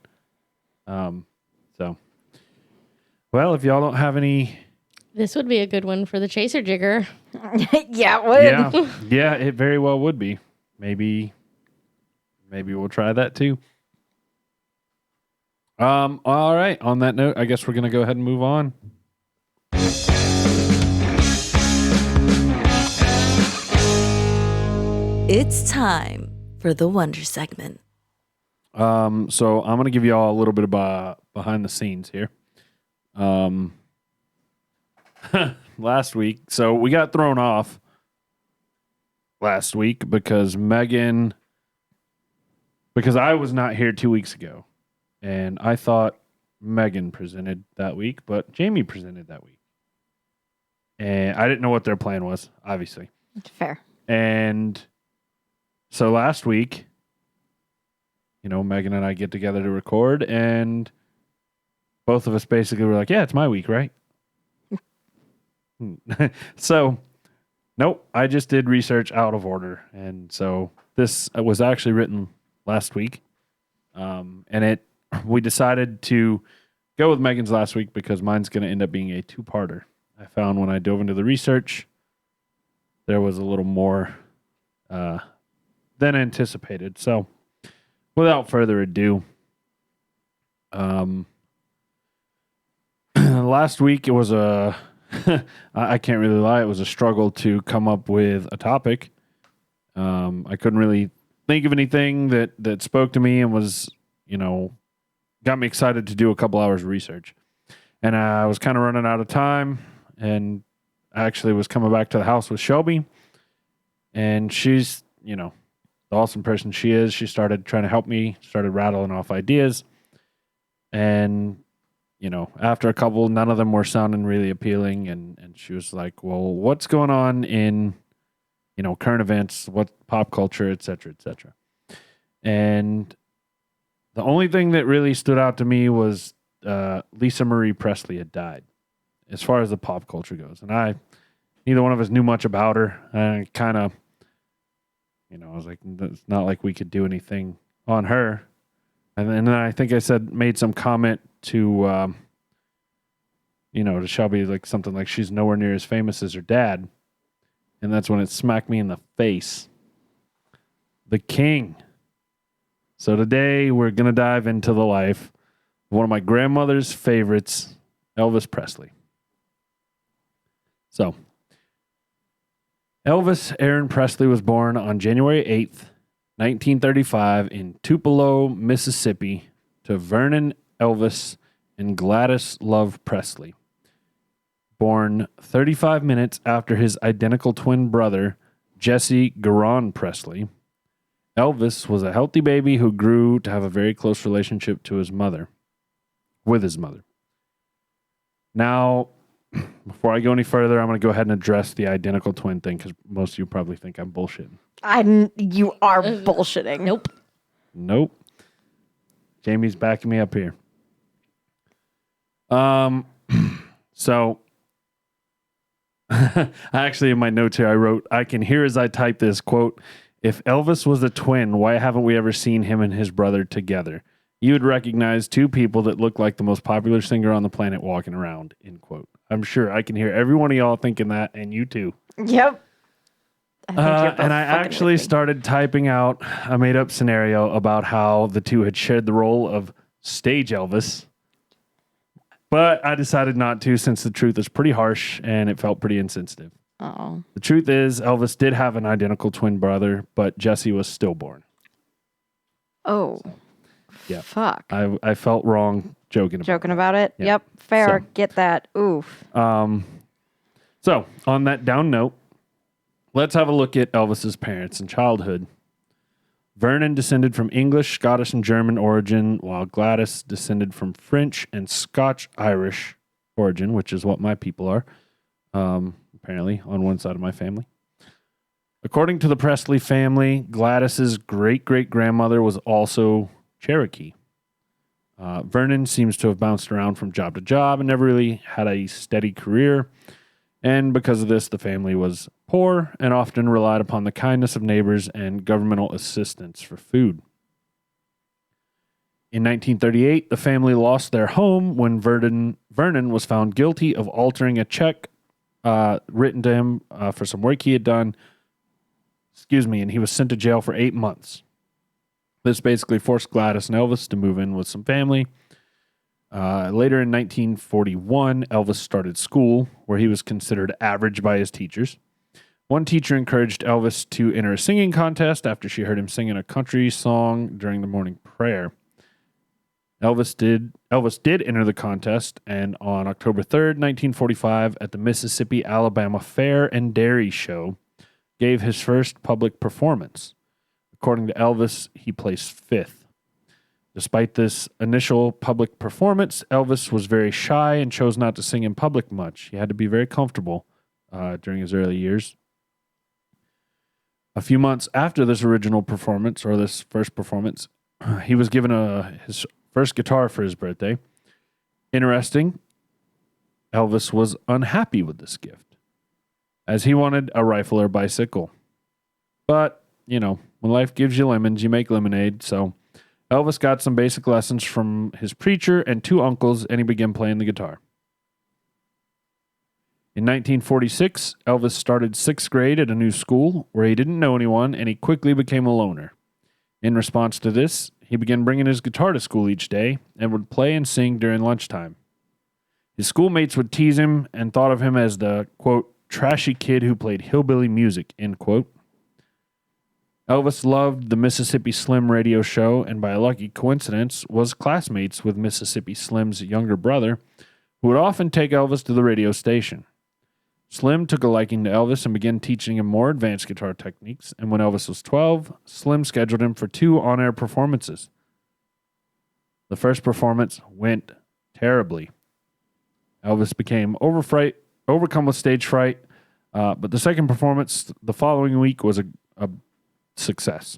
So, well, if y'all don't have any, This would be a good one for the chaser jigger. it. Yeah, it would. yeah, it very well would be. Maybe we'll try that too. All right. On that note, I guess we're gonna go ahead and move on. It's time for the Wonder segment. So I'm gonna give you all a little bit of behind the scenes here. Last week, so we got thrown off last week because I was not here 2 weeks ago, and I thought Megan presented that week, but Jamie presented that week, and I didn't know what their plan was, obviously. Fair. And so last week, Megan and I get together to record, and both of us basically were like, yeah, it's my week, right? So, nope, I just did research out of order. And so this was actually written last week. And we decided to go with Megan's last week because mine's going to end up being a two-parter. I found when I dove into the research, there was a little more than anticipated. So, without further ado, last week it was I can't really lie, it was a struggle to come up with a topic. I couldn't really think of anything that spoke to me and was, got me excited to do a couple hours of research. And I was kind of running out of time, and I actually was coming back to the house with Shelby, and she's, the awesome person she is. She started trying to help me, started rattling off ideas. And, after a couple, none of them were sounding really appealing. And she was like, well, what's going on in, current events, what pop culture, et cetera, et cetera. And the only thing that really stood out to me was Lisa Marie Presley had died, as far as the pop culture goes. And neither one of us knew much about her. I kind of, I was like, it's not like we could do anything on her. And then I think I made some comment to, to Shelby, like something like she's nowhere near as famous as her dad. And that's when it smacked me in the face. The King. So today we're going to dive into the life of one of my grandmother's favorites, Elvis Presley. So, Elvis Aaron Presley was born on January 8th, 1935 in Tupelo, Mississippi, to Vernon Elvis and Gladys Love Presley. Born 35 minutes after his identical twin brother, Jesse Garon Presley, Elvis was a healthy baby who grew to have a very close relationship with his mother. Now, before I go any further, I'm going to go ahead and address the identical twin thing because most of you probably think I'm bullshitting. You are bullshitting. Nope. Jamie's backing me up here. So I actually, in my notes here, I wrote, I can hear as I type this, quote, if Elvis was a twin, why haven't we ever seen him and his brother together? You would recognize two people that look like the most popular singer on the planet walking around, end quote. I'm sure I can hear every one of y'all thinking that, and you too. Yep. And I actually started typing out a made-up scenario about how the two had shared the role of stage Elvis. But I decided not to since the truth is pretty harsh and it felt pretty insensitive. Oh. The truth is Elvis did have an identical twin brother, but Jesse was stillborn. Oh. Yeah. Fuck. I felt wrong joking about it? Yeah. Yep. Fair. So, get that. Oof. So, on that down note, let's have a look at Elvis's parents and childhood. Vernon descended from English, Scottish, and German origin, while Gladys descended from French and Scotch-Irish origin, which is what my people are, apparently, on one side of my family. According to the Presley family, Gladys's great-great-grandmother was also Cherokee. Vernon seems to have bounced around from job to job and never really had a steady career. And because of this, the family was poor and often relied upon the kindness of neighbors and governmental assistance for food. In 1938, the family lost their home when Vernon was found guilty of altering a check written to him for some work he had done. And he was sent to jail for 8 months. This basically forced Gladys and Elvis to move in with some family. Later in 1941, Elvis started school, where he was considered average by his teachers. One teacher encouraged Elvis to enter a singing contest after she heard him singing a country song during the morning prayer. Elvis did enter the contest, and on October 3rd, 1945, at the Mississippi Alabama Fair and Dairy Show, gave his first public performance. According to Elvis, he placed 5th. Despite this initial public performance, Elvis was very shy and chose not to sing in public much. He had to be very comfortable during his early years. A few months after this original performance, or this first performance, He was given his first guitar for his birthday. Interesting, Elvis was unhappy with this gift, as he wanted a rifle or bicycle. But, when life gives you lemons, you make lemonade. So Elvis got some basic lessons from his preacher and 2 uncles, and he began playing the guitar. In 1946, Elvis started 6th grade at a new school where he didn't know anyone, and he quickly became a loner. In response to this, he began bringing his guitar to school each day and would play and sing during lunchtime. His schoolmates would tease him and thought of him as the, quote, trashy kid who played hillbilly music, end quote. Elvis loved the Mississippi Slim radio show and by a lucky coincidence was classmates with Mississippi Slim's younger brother, who would often take Elvis to the radio station. Slim took a liking to Elvis and began teaching him more advanced guitar techniques, and when Elvis was 12, Slim scheduled him for 2 on-air performances. The first performance went terribly. Elvis became overcome with stage fright, but the second performance the following week was a success.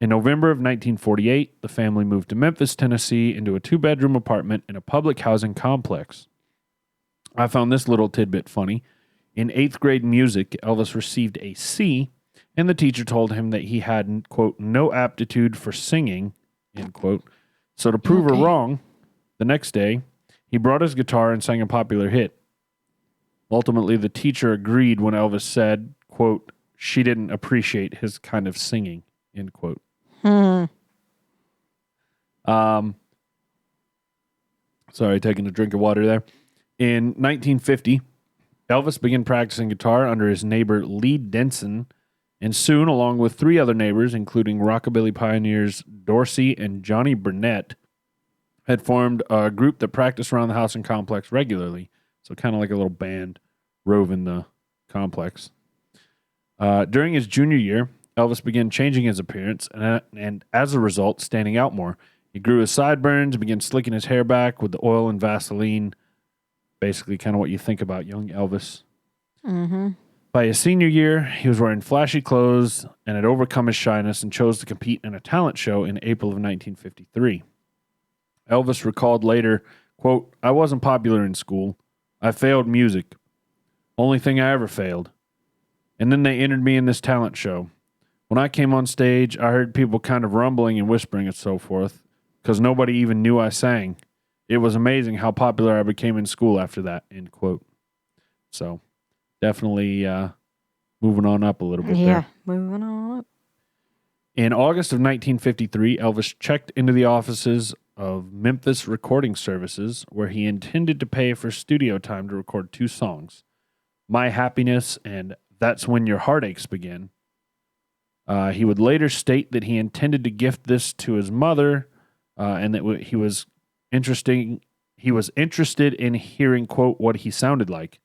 In November of 1948, the family moved to Memphis, Tennessee, into a 2-bedroom apartment in a public housing complex. I found this little tidbit funny. In 8th grade music, Elvis received a C, and the teacher told him that he had, quote, no aptitude for singing, end quote. So to prove her wrong, the next day, he brought his guitar and sang a popular hit. Ultimately, the teacher agreed when Elvis said, quote, she didn't appreciate his kind of singing, end quote. Sorry, taking a drink of water there. In 1950, Elvis began practicing guitar under his neighbor Lee Denson, and soon, along with 3 other neighbors, including rockabilly pioneers Dorsey and Johnny Burnett, had formed a group that practiced around the housing complex regularly. So kind of like a little band roving the complex. During his junior year, Elvis began changing his appearance and as a result, standing out more. He grew his sideburns, began slicking his hair back with the oil and Vaseline. Basically kind of what you think about young Elvis. Mm-hmm. By his senior year, he was wearing flashy clothes and had overcome his shyness and chose to compete in a talent show in April of 1953. Elvis recalled later, quote, I wasn't popular in school. I failed music. Only thing I ever failed. And then they entered me in this talent show. When I came on stage, I heard people kind of rumbling and whispering and so forth, because nobody even knew I sang. It was amazing how popular I became in school after that, end quote. So, definitely moving on up a little bit there. Yeah, moving on up. In August of 1953, Elvis checked into the offices of Memphis Recording Services, where he intended to pay for studio time to record 2 songs, My Happiness and That's When Your Heartaches Begin. He would later state that he intended to gift this to his mother, and that he was interested in hearing, quote, what he sounded like.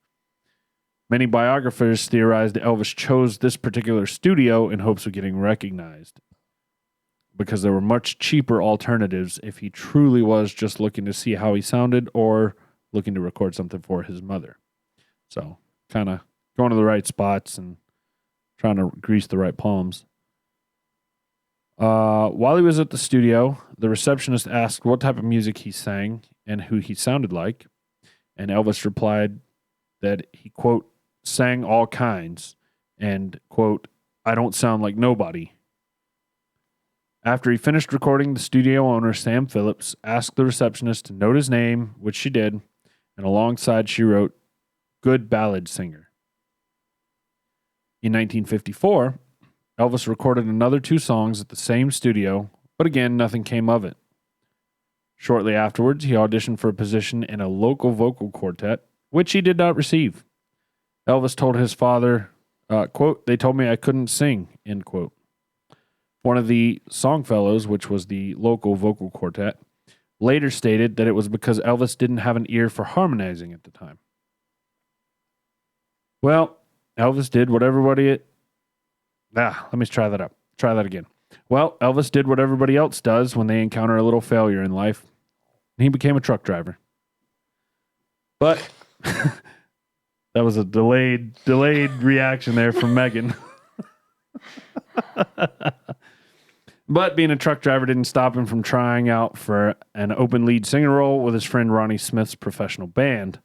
Many biographers theorized that Elvis chose this particular studio in hopes of getting recognized, because there were much cheaper alternatives if he truly was just looking to see how he sounded or looking to record something for his mother. So kind of going to the right spots and trying to grease the right palms. While he was at the studio, the receptionist asked what type of music he sang and who he sounded like, and Elvis replied that he, quote, sang all kinds, and, quote, I don't sound like nobody. After he finished recording, the studio owner, Sam Phillips, asked the receptionist to note his name, which she did, and alongside she wrote, good ballad singer. In 1954, Elvis recorded another 2 songs at the same studio, but again, nothing came of it. Shortly afterwards, he auditioned for a position in a local vocal quartet, which he did not receive. Elvis told his father, quote, they told me I couldn't sing, end quote. One of the Songfellows, which was the local vocal quartet, later stated that it was because Elvis didn't have an ear for harmonizing at the time. Well, Elvis did what everybody... let me try that up. Try that again. Well, Elvis did what everybody else does when they encounter a little failure in life. He became a truck driver. But that was a delayed reaction there from Megan. But being a truck driver didn't stop him from trying out for an open lead singer role with his friend Ronnie Smith's professional band.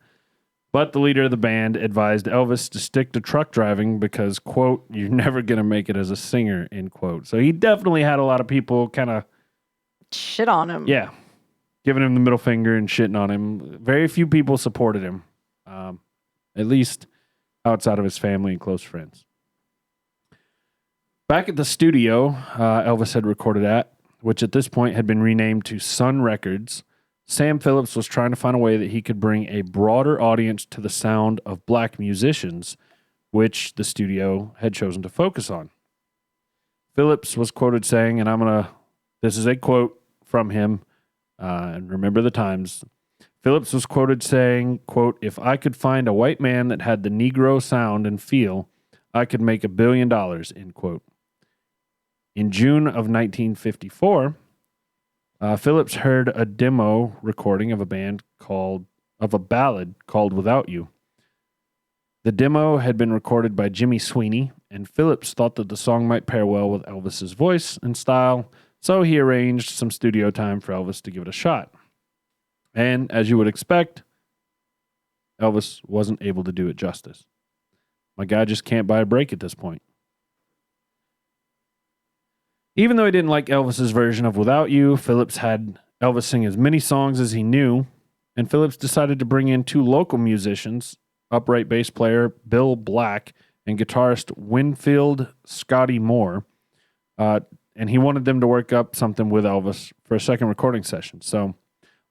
But the leader of the band advised Elvis to stick to truck driving because, quote, you're never going to make it as a singer, end quote. So he definitely had a lot of people kind of... Shit on him. Yeah. Giving him the middle finger and shitting on him. Very few people supported him. At least outside of his family and close friends. Back at the studio Elvis had recorded at, which at this point had been renamed to Sun Records, Sam Phillips was trying to find a way that he could bring a broader audience to the sound of black musicians, which the studio had chosen to focus on. Phillips was quoted saying, and this is a quote from him, and remember the times. Phillips was quoted saying, quote, if I could find a white man that had the Negro sound and feel, I could make $1 billion, end quote. In June of 1954, Phillips heard a demo recording of a ballad called Without You. The demo had been recorded by Jimmy Sweeney, and Phillips thought that the song might pair well with Elvis's voice and style, so he arranged some studio time for Elvis to give it a shot. And as you would expect, Elvis wasn't able to do it justice. My guy just can't buy a break at this point. Even though he didn't like Elvis's version of Without You, Phillips had Elvis sing as many songs as he knew, and Phillips decided to bring in 2 local musicians, upright bass player Bill Black and guitarist Winfield Scotty Moore, and he wanted them to work up something with Elvis for a second recording session. So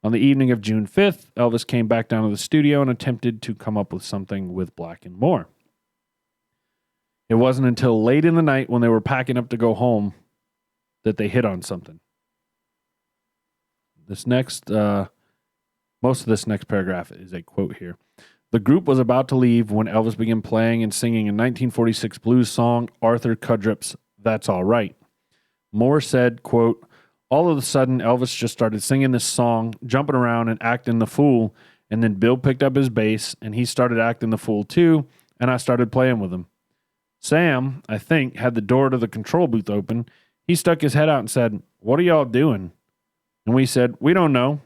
on the evening of June 5th, Elvis came back down to the studio and attempted to come up with something with Black and Moore. It wasn't until late in the night when they were packing up to go home that they hit on something. Most of this next paragraph is a quote here. The group was about to leave when Elvis began playing and singing a 1946 blues song, Arthur Cudrip's That's All Right. Moore said, quote, all of a sudden Elvis just started singing this song, jumping around and acting the fool, and then Bill picked up his bass and he started acting the fool too, and I started playing with him. Sam, I think, had the door to the control booth open. He stuck his head out and said, what are y'all doing? And we said, we don't know.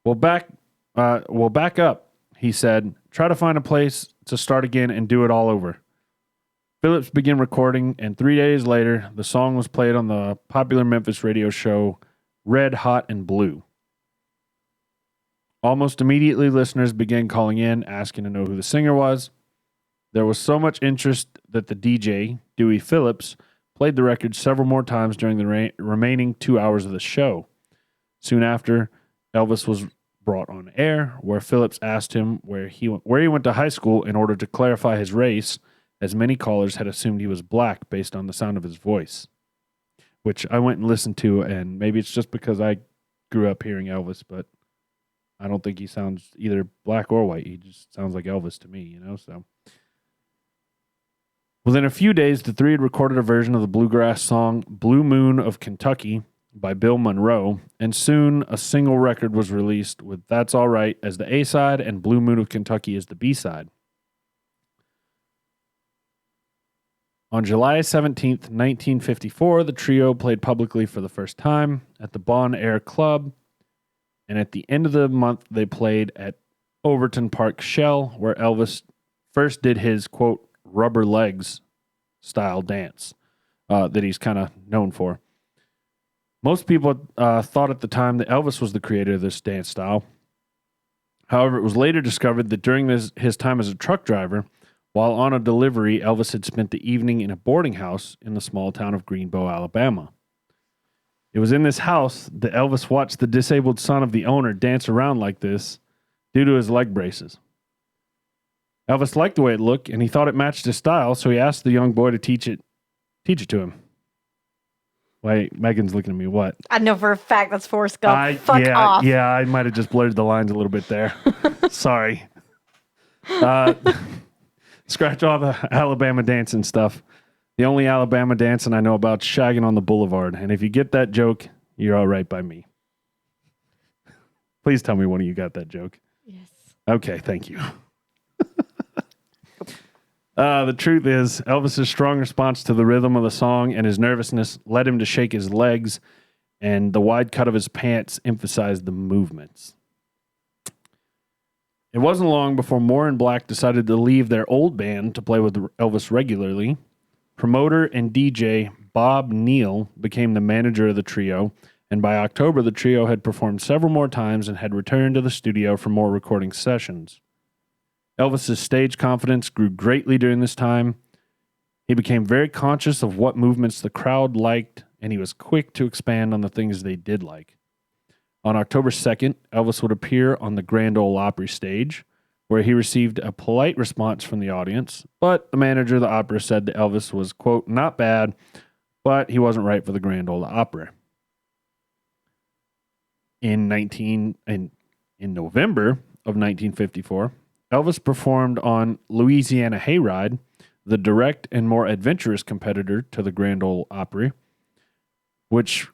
We'll back up, he said. Try to find a place to start again and do it all over. Phillips began recording, and 3 days later, the song was played on the popular Memphis radio show Red, Hot, and Blue. Almost immediately, listeners began calling in, asking to know who the singer was. There was so much interest that the DJ, Dewey Phillips, played the record several more times during the remaining 2 hours of the show. Soon after, Elvis was brought on air, where Phillips asked him where he went to high school in order to clarify his race, as many callers had assumed he was black based on the sound of his voice, which I went and listened to, and maybe it's just because I grew up hearing Elvis, but I don't think he sounds either black or white. He just sounds like Elvis to me, so. Within a few days, the 3 had recorded a version of the bluegrass song Blue Moon of Kentucky by Bill Monroe, and soon a single record was released with That's All Right as the A-side and Blue Moon of Kentucky as the B-side. On July 17th, 1954, the trio played publicly for the first time at the Bon Air Club, and at the end of the month, they played at Overton Park Shell, where Elvis first did his, quote, rubber legs style dance that he's kind of known for. Most people thought at the time that Elvis was the creator of this dance style. However, it was later discovered that during his time as a truck driver, while on a delivery, Elvis had spent the evening in a boarding house in the small town of Greenbow, Alabama. It was in this house that Elvis watched the disabled son of the owner dance around like this due to his leg braces. Elvis liked the way it looked, and he thought it matched his style, so he asked the young boy to teach it to him. Wait, Megan's looking at me. What? I know for a fact that's Forrest Gump. Fuck off. Yeah, I might have just blurred the lines a little bit there. Sorry. Scratch all the Alabama dancing stuff. The only Alabama dancing I know about is shagging on the boulevard. And if you get that joke, you're all right by me. Please tell me one of you got that joke. Yes. Okay, thank you. The truth is, Elvis's strong response to the rhythm of the song and his nervousness led him to shake his legs, and the wide cut of his pants emphasized the movements. It wasn't long before Moore and Black decided to leave their old band to play with Elvis regularly. Promoter and DJ Bob Neal became the manager of the trio, and by October, the trio had performed several more times and had returned to the studio for more recording sessions. Elvis's stage confidence grew greatly during this time. He became very conscious of what movements the crowd liked, and he was quick to expand on the things they did like. On October 2nd, Elvis would appear on the Grand Ole Opry stage, where he received a polite response from the audience, but the manager of the opera said that Elvis was, quote, not bad, but he wasn't right for the Grand Ole Opry. In November of 1954, Elvis performed on Louisiana Hayride, the direct and more adventurous competitor to the Grand Ole Opry, which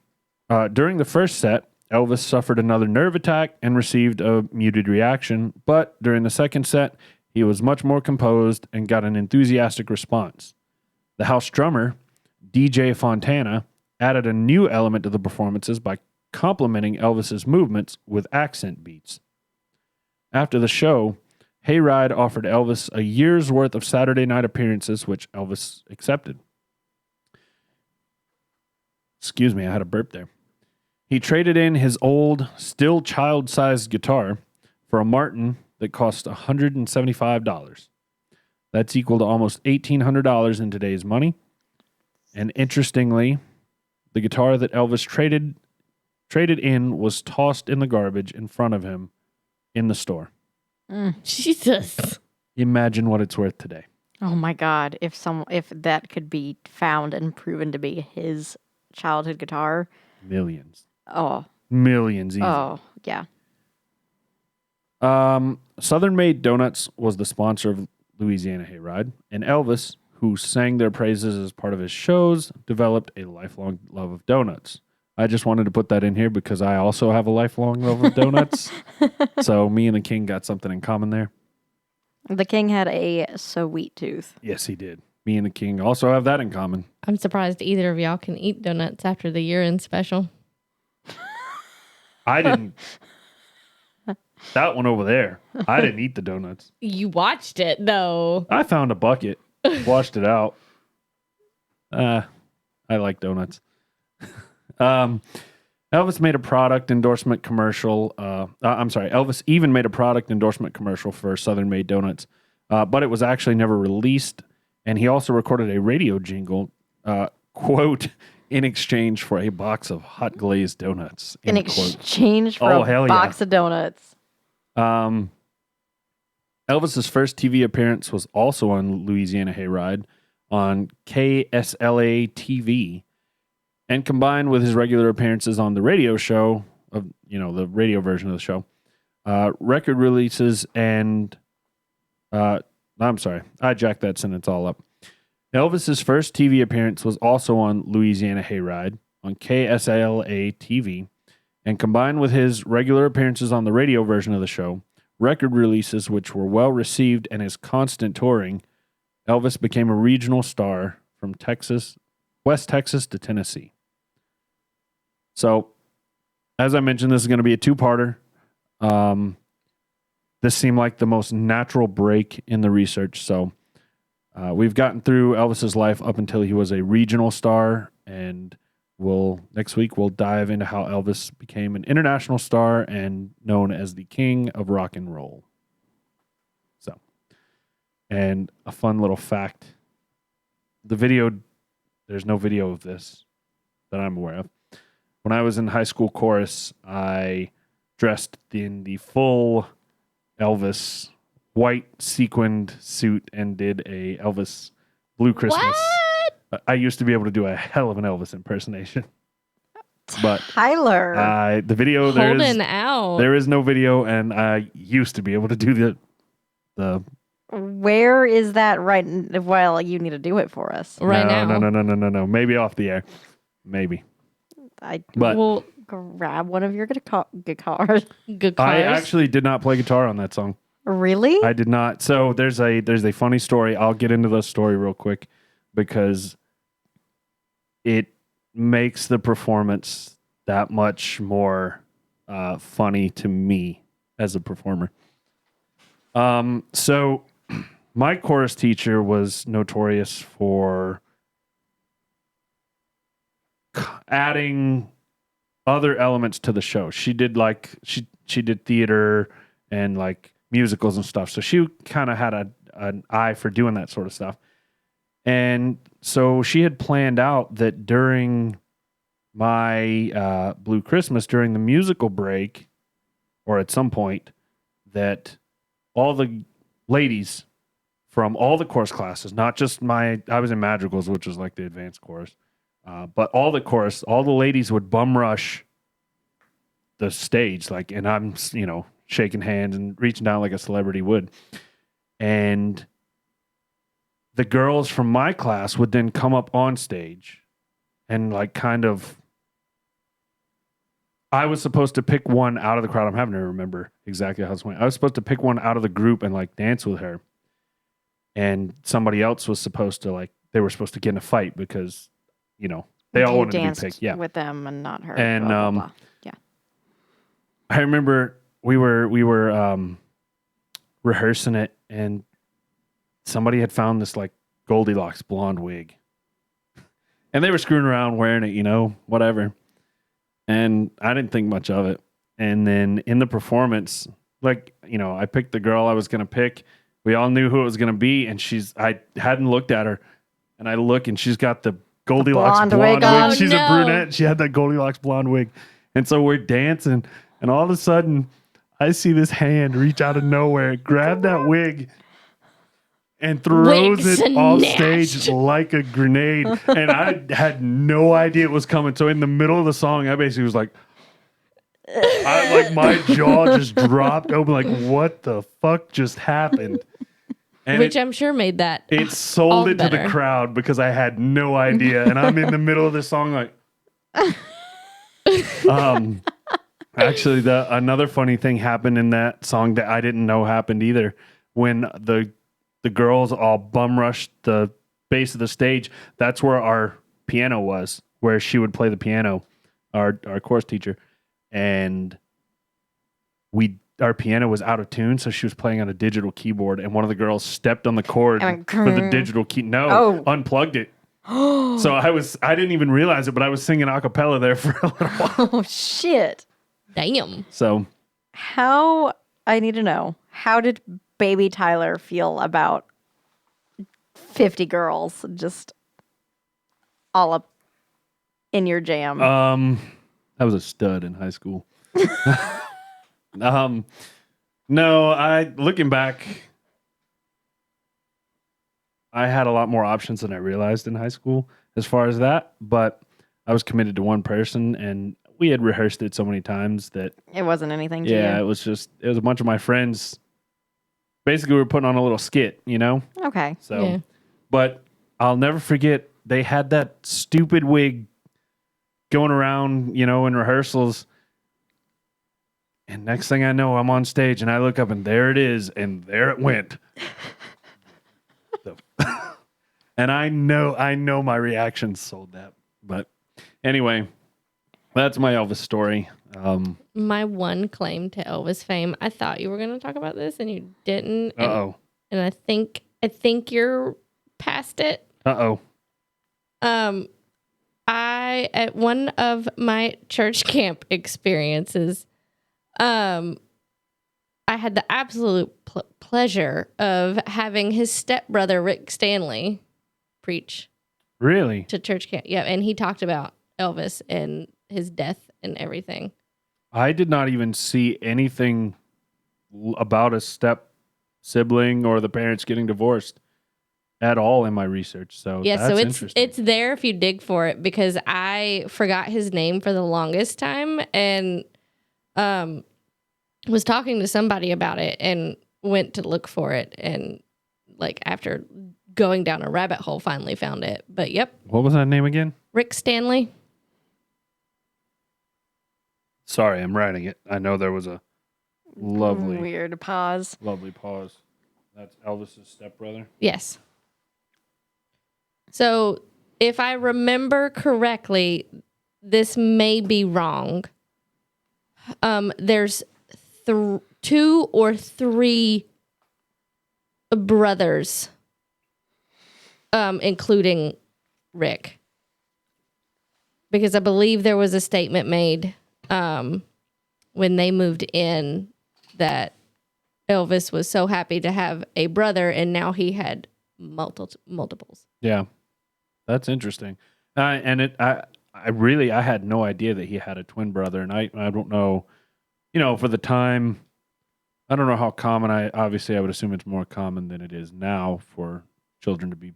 during the first set, Elvis suffered another nerve attack and received a muted reaction, but during the second set, he was much more composed and got an enthusiastic response. The house drummer, DJ Fontana, added a new element to the performances by complementing Elvis's movements with accent beats. After the show, Hayride offered Elvis a year's worth of Saturday night appearances, which Elvis accepted. Excuse me, I had a burp there. He traded in his old, still child-sized guitar for a Martin that cost $175. That's equal to almost $1,800 in today's money. And interestingly, the guitar that Elvis traded in was tossed in the garbage in front of him in the store. Jesus. Imagine what it's worth today. Oh my God! If that could be found and proven to be his childhood guitar, Millions. oh, Millions easy. oh, yeah. Southern Made Donuts was the sponsor of Louisiana Hayride, and Elvis, who sang their praises as part of his shows, developed a lifelong love of donuts. I just wanted to put that in here because I also have a lifelong love of donuts. So me and the King got something in common there. The King had a sweet tooth. Yes, he did. Me and the King also have that in common. I'm surprised either of y'all can eat donuts after the year-end special. I didn't. That one over there. I didn't eat the donuts. You watched it, though. I found a bucket, washed it out. I like donuts. Elvis made a product endorsement commercial. Elvis even made a product endorsement commercial for Southern Made Donuts, but it was actually never released. And he also recorded a radio jingle, quote, in exchange for a box of hot glazed donuts. In exchange for a box of donuts. Elvis's first TV appearance was also on Louisiana Hayride on KSLA TV. And combined with his regular appearances on the radio show, the radio version of the show, record releases and... I'm sorry, I jacked that sentence all up. Elvis's first TV appearance was also on Louisiana Hayride on KSLA TV. And combined with his regular appearances on the radio version of the show, record releases which were well received, and his constant touring, Elvis became a regional star from West Texas to Tennessee. So, as I mentioned, this is going to be a two-parter. This seemed like the most natural break in the research. So, we've gotten through Elvis's life up until he was a regional star, and next week we'll dive into how Elvis became an international star and known as the King of Rock and Roll. So, and a fun little fact: there's no video of this that I'm aware of. When I was in high school chorus, I dressed in the full Elvis white sequined suit and did a Elvis Blue Christmas. What? I used to be able to do a hell of an Elvis impersonation. But Tyler, the video Holding there is no video, and I used to be able to do the. where is that right? Well, you need to do it for us. now. No. Maybe off the air. Maybe. We'll grab one of your guitars. I actually did not play guitar on that song. Really? I did not. So there's a funny story. I'll get into the story real quick because it makes the performance that much more funny to me as a performer. So my chorus teacher was notorious for adding other elements to the show. She did she did theater and like musicals and stuff. So she kind of had an eye for doing that sort of stuff. And so she had planned out that during my Blue Christmas, during the musical break, or at some point, that all the ladies from all the chorus classes, not just I was in madrigals, which was like the advanced chorus, but all the ladies would bum rush the stage, like, and I'm, shaking hands and reaching down like a celebrity would. And the girls from my class would then come up on stage and like I was supposed to pick one out of the crowd. I'm having to remember exactly how this went. I was supposed to pick one out of the group and like dance with her. And somebody else was supposed to they were supposed to get in a fight because, they all wanted to be picked. Yeah. With them and not her. And blah, blah, blah. Yeah. I remember we were rehearsing it, and somebody had found this like Goldilocks blonde wig, and they were screwing around wearing it, whatever. And I didn't think much of it. And then in the performance, I picked the girl I was gonna pick. We all knew who it was gonna be, and I hadn't looked at her, and I look, and she's got the Goldilocks blonde wig. Oh, She's no. a brunette. She had that Goldilocks blonde wig, and so we're dancing. And all of a sudden, I see this hand reach out of nowhere, grab that wig, and throws Wig it off snatched. stage like a grenade. And I had no idea it was coming. So in the middle of the song, I basically was like, my jaw just dropped open. Like, what the fuck just happened? And Which I'm sure made that. it sold all it to the better. crowd because I had no idea. And I'm in the middle of this song like, actually, another funny thing happened in that song that I didn't know happened either. When the girls all bum rushed the base of the stage, that's where our piano was, where she would play the piano, our chorus teacher. And our piano was out of tune, so she was playing on a digital keyboard, and one of the girls stepped on the cord for the digital key. No, unplugged it. So I didn't even realize it, but I was singing a cappella there for a little while. Oh, shit. Damn. So I need to know, how did baby Tyler feel about 50 girls just all up in your jam? I was a stud in high school. No, looking back, I had a lot more options than I realized in high school as far as that, but I was committed to one person, and we had rehearsed it so many times that It wasn't anything to you. it was a bunch of my friends. Basically, we were putting on a little skit, Okay. So, Yeah. But I'll never forget, they had that stupid wig going around, in rehearsals. And next thing I know, I'm on stage and I look up and there it is. And there it went. And I know my reaction sold that. But anyway, that's my Elvis story. My one claim to Elvis fame. I thought you were going to talk about this and you didn't. Uh-oh. And I think you're past it. Uh-oh. I at one of my church camp experiences, I had the absolute pleasure of having his stepbrother Rick Stanley preach Really? to church camp. Yeah, and he talked about Elvis and his death and everything. I did not even see anything about a step sibling or the parents getting divorced at all in my research. So Yeah, that's so interesting. it's there if you dig for it, because I forgot his name for the longest time and was talking to somebody about it and went to look for it, and like after going down a rabbit hole finally found it. But yep, What was that name again? Rick Stanley. Sorry, I'm writing it. I know there was a Lovely. Weird pause. Lovely pause. That's Elvis's stepbrother. Yes. So, if I remember correctly, this may be wrong. There's 2 or 3 brothers, including Rick, because I believe there was a statement made when they moved in that Elvis was so happy to have a brother, and now he had multiples. Yeah, that's interesting. I had no idea that he had a twin brother, and I don't know, for the time, I don't know how common. I would assume it's more common than it is now for children to be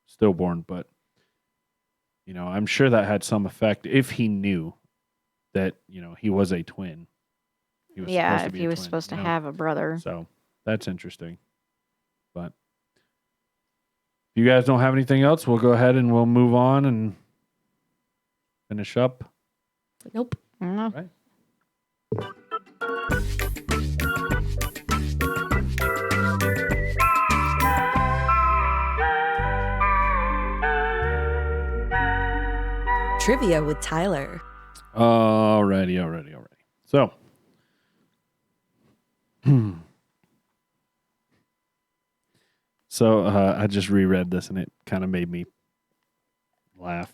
stillborn, but I'm sure that had some effect if he knew that he was a twin. If he was supposed to have a brother. So that's interesting. But if you guys don't have anything else, we'll go ahead and we'll move on and finish up. Nope. No. Right. Trivia with Tyler. Alrighty. So, I just reread this and it kind of made me laugh.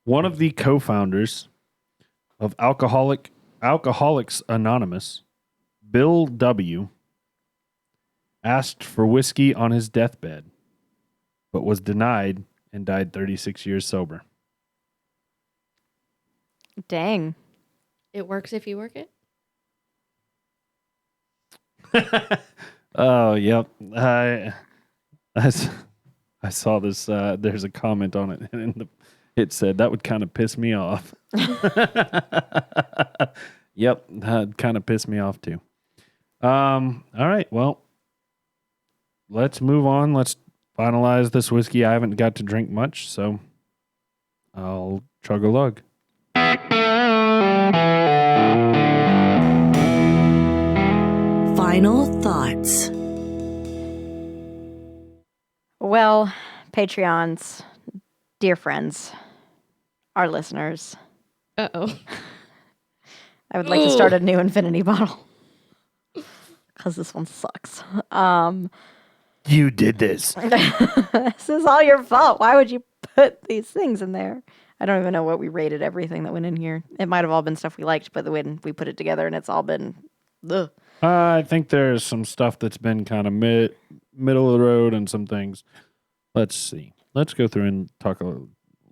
One of the co-founders of Alcoholics Anonymous, Bill W., asked for whiskey on his deathbed, but was denied and died 36 years sober. Dang. It works if you work it. Oh, yep. I saw this. There's a comment on it, and it said that would kind of piss me off. Yep, that kind of pissed me off too. All right, well, let's move on. Let's finalize this whiskey. I haven't got to drink much, so I'll chug a lug. Final thoughts. Well, Patreons, dear friends, our listeners, Uh-oh. I would like to start a new infinity bottle because this one sucks. You did this. This is all your fault. Why would you put these things in there? I don't even know what we rated everything that went in here. It might have all been stuff we liked, but when we put it together and it's all been ugh. I think there's some stuff that's been kind of middle of the road and some things. Let's see. Let's go through and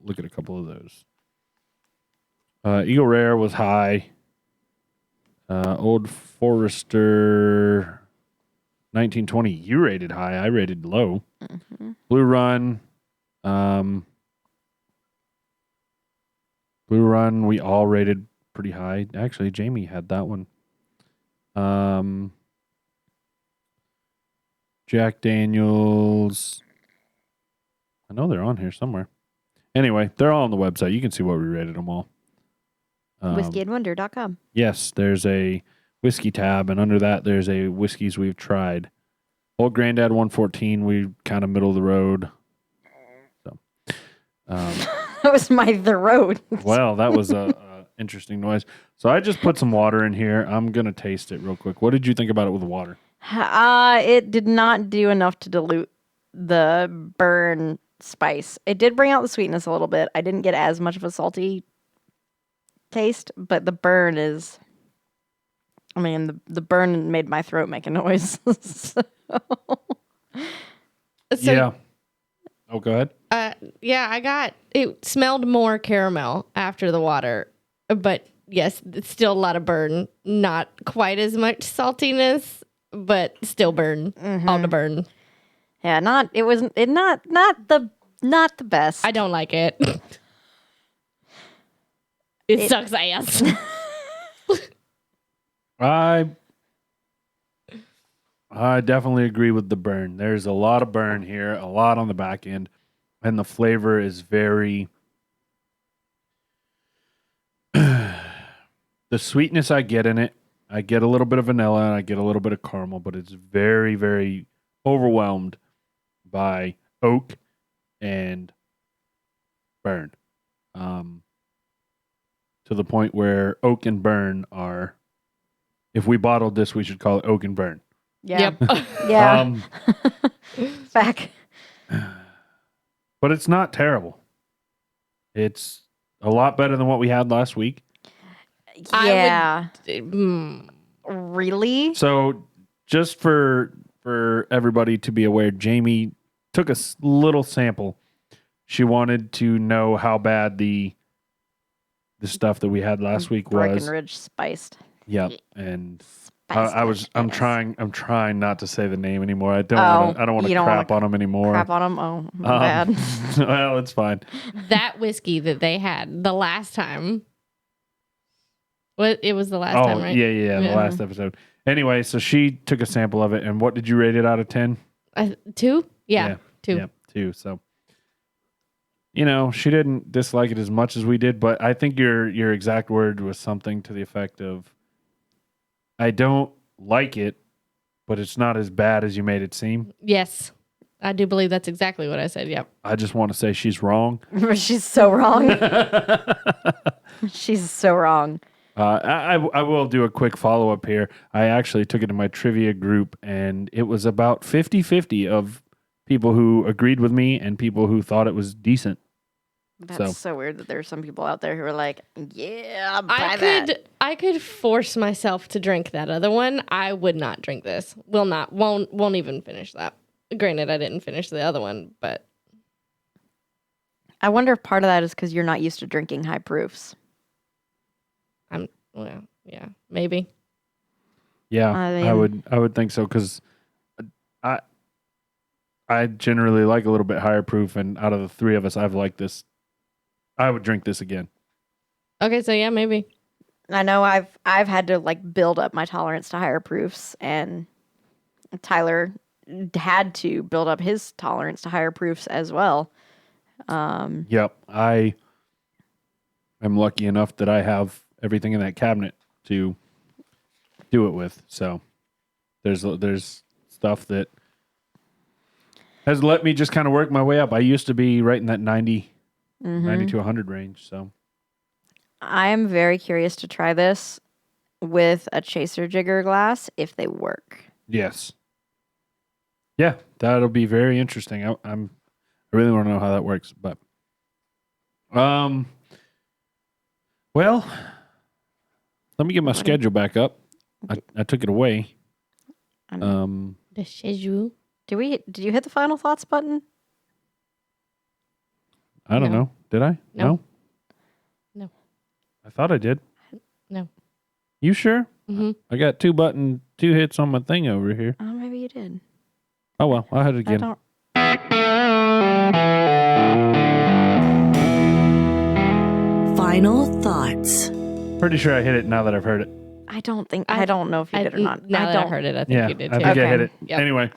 look at a couple of those. Eagle Rare was high. Old Forester 1920, you rated high. I rated low. Mm-hmm. Blue Run. Blue Run, we all rated pretty high. Actually, Jamie had that one. Jack Daniels. I know they're on here somewhere. Anyway, they're all on the website. You can see what we rated them all. WhiskeyandWonder.com. Yes, there's a whiskey tab, and under that, there's a whiskeys we've tried. Old Granddad 114, we kind of middle of the road. So, That was the road. well, that was a interesting noise. So I just put some water in here. I'm gonna taste it real quick. What did you think about it with water? It did not do enough to dilute the burn spice. It did bring out the sweetness a little bit. I didn't get as much of a salty taste, but the burn is... I mean, the burn made my throat make a noise. So, Yeah. Oh, go ahead. it smelled more caramel after the water, but yes, it's still a lot of burn. Not quite as much saltiness, but still burn. All the burn. Yeah, not the best. I don't like it. It sucks ass. I definitely agree with the burn. There's a lot of burn here, a lot on the back end, and the flavor is very... the sweetness I get in it I get a little bit of vanilla and I get a little bit of caramel, but it's very, very overwhelmed by oak and burn. To the point where oak and burn are, if we bottled this, we should call it oak and burn. Yeah. Yep. Yeah. Back. But it's not terrible. It's a lot better than what we had last week. Yeah. Mm, Really? So just for everybody to be aware, Jamie took a little sample. She wanted to know how bad the stuff that we had last week was. Breckenridge spiced. Yep. And Spiced I'm goodness. trying not to say the name anymore. I don't want you to don't crap wanna on them anymore. Crap on them? Oh, my bad. Well, it's fine. that whiskey that they had the last time. What it was the last Oh, time, right? yeah, the last episode. Anyway, so she took a sample of it, and what did you rate it out of 10? 2? Yeah, 2. Yeah, 2. So, she didn't dislike it as much as we did, but I think your exact word was something to the effect of, I don't like it, but it's not as bad as you made it seem. Yes. I do believe that's exactly what I said. Yep. I just want to say she's wrong. She's so wrong. She's so wrong. I will do a quick follow-up here. I actually took it in my trivia group, and it was about 50-50 of people who agreed with me and people who thought it was decent. That's so weird that there are some people out there who are like, yeah, I'll buy that. I could force myself to drink that other one. I would not drink this. Won't even finish that. Granted, I didn't finish the other one, but I wonder if part of that is because you're not used to drinking high proofs. Yeah, maybe. Yeah, I I would think so, because I generally like a little bit higher proof, and out of the three of us, I've liked this. I would drink this again. Okay, so yeah, maybe. I know I've had to build up my tolerance to higher proofs, and Tyler had to build up his tolerance to higher proofs as well. Yep, I am lucky enough that I have everything in that cabinet to do it with. So there's stuff that has let me just kind of work my way up. I used to be right in that 90 to 100 range. So I am very curious to try this with a chaser jigger glass if they work. yes, yeah, that'll be very interesting. I really want to know how that works, but well, let me get my schedule back up. I took it away. The schedule. Did you hit the final thoughts button? I don't know. Did I? No. I thought I did. No. You sure? Mm-hmm. I got two hits on my thing over here. Oh, maybe you did. Oh well, I'll hit it again. I don't. Final thoughts. Pretty sure I hit it now that I've heard it. I don't know if you did or not. Now I that I don't. heard it, I think Yeah, you did I too. think I Okay. hit it. Yep. Anyway,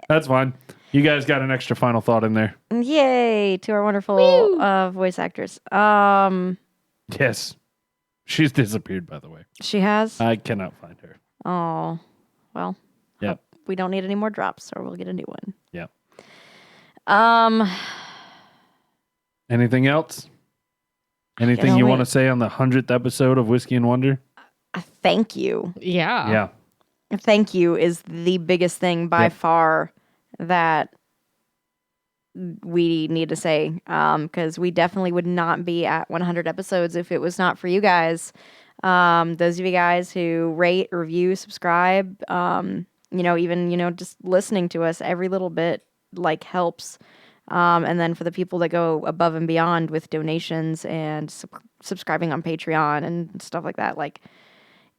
that's fine. You guys got an extra final thought in there. Yay to our wonderful voice actors. Yes. She's disappeared, by the way. She has. I cannot find her. Oh, well. Yep. We don't need any more drops, or we'll get a new one. Yep. Um, Anything else? Anything No, you wait. want to say on the 100th episode of Whiskey and Wonder? thank you. Yeah. Yeah. Thank you is the biggest thing by Yep. far that we need to say, because we definitely would not be at 100 episodes if it was not for you guys. Those of you guys who rate, review, subscribe, even just listening to us, every little bit helps. And then for the people that go above and beyond with donations and subscribing on Patreon and stuff like that,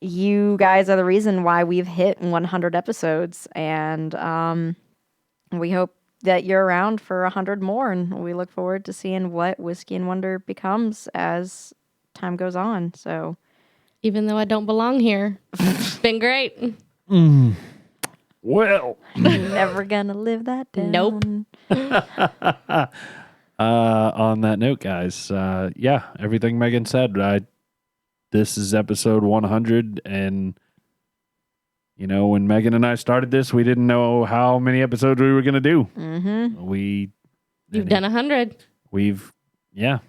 you guys are the reason why we've hit 100 episodes, and we hope that you're around for 100 more, and we look forward to seeing what Whiskey and Wonder becomes as time goes on. So, Even though I don't belong here, it's been great. Well, never gonna live that down. Nope. on that note, guys, everything Megan said, this is episode 100, and when Megan and I started this, we didn't know how many episodes we were going to do. Mm-hmm. You've done 100. We've done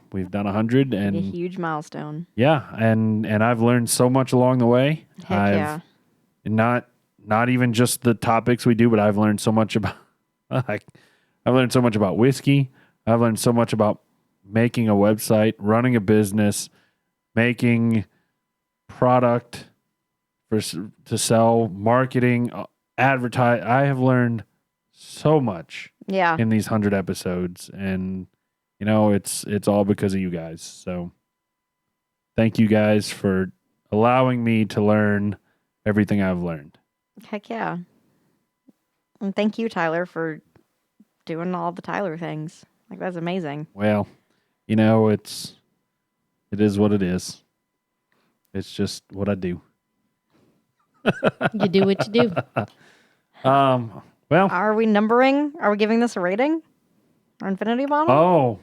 100, A and huge milestone. yeah, and I've learned so much along the way. Heck Not even just the topics we do, but I've learned so much about I've learned so much about whiskey. I've learned so much about making a website, running a business, making product to sell, marketing, advertise. I have learned so much Yeah. in these 100 episodes, and it's all because of you guys. So thank you guys for allowing me to learn everything I've learned. Heck yeah. And thank you, Tyler, for doing all the Tyler things. Like, that's amazing. Well, it is what it is. It's just what I do. You do what you do. Well, Are we numbering? Are we giving this a rating? Our infinity bottle? oh,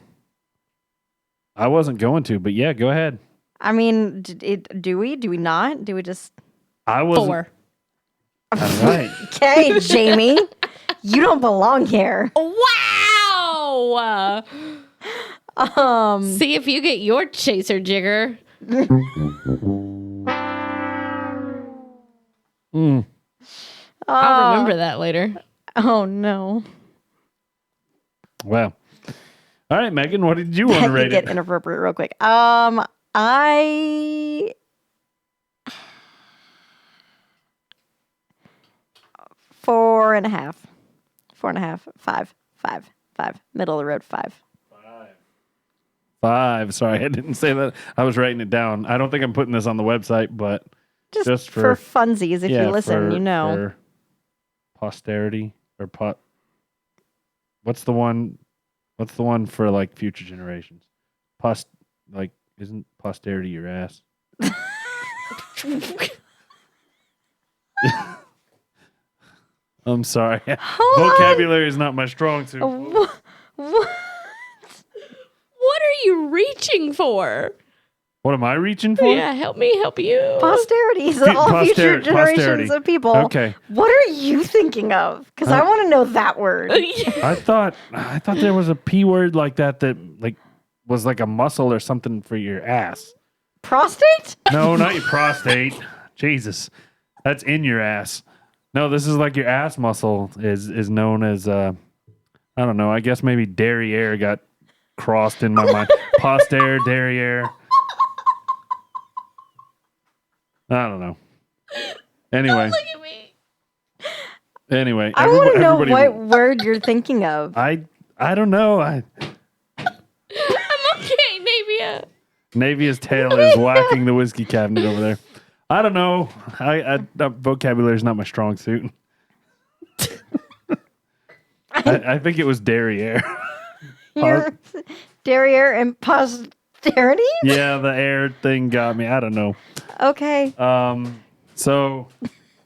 I wasn't going to, but yeah, go ahead. I mean, do we? Do we not? Do we just... I was 4. All right. Okay, Jamie. You don't belong here. Wow. See if you get your chaser jigger. I'll remember that later. Oh, no. Well, all right, Megan, what did you want to That rate could get it? inappropriate real quick. I... 4.5. 4.5. 5. 5. 5. Middle of the road, 5. 5. Sorry, I didn't say that. I was writing it down. I don't think I'm putting this on the website, but Just for funsies, if you listen, for posterity or what's the one for like future generations? Isn't posterity your ass? I'm sorry. Vocabulary is not my strong suit. What? What are you reaching for? What am I reaching for? Yeah, help me help you. Posterity is all future generations posterity. of people. Okay. What are you thinking of? Because I want to know that word. I thought there was a P word like that like was like a muscle or something for your ass. Prostate? No, not your prostate. Jesus. That's in your ass. No, this is like your ass muscle is known as I don't know, I guess maybe derriere got crossed in my mind. Posterior, derriere. I don't know. Anyway. Look at me. Anyway. I want to know everybody- what word you're thinking of. I don't know. I'm okay, Navia. Navia's tail is whacking the whiskey cabinet over there. I don't know. Vocabulary is not my strong suit. I think it was derriere. Your derriere and posterity? Yeah, the air thing got me. I don't know. Okay. So,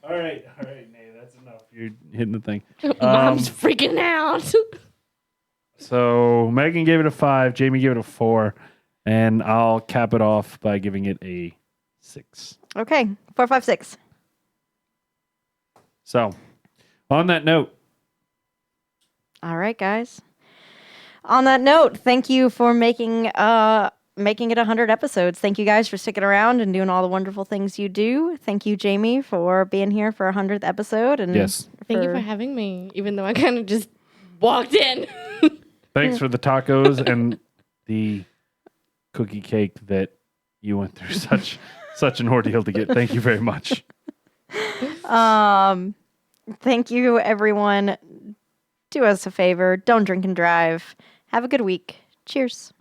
all right, Nate, that's enough. You're hitting the thing. Mom's freaking out. So Megan gave it a 5. Jamie gave it a 4, and I'll cap it off by giving it a 6. Okay. 4, 5, 6. So, on that note, All right, guys. On that note, thank you for making it 100 episodes. Thank you guys for sticking around and doing all the wonderful things you do. Thank you, Jamie, for being here for 100th episode. And yes, Thank you for having me, even though I kind of just walked in. thanks for the tacos and the cookie cake that you went through such an ordeal to get. Thank you very much. Thank you, everyone. Do us a favor. Don't drink and drive. Have a good week. Cheers.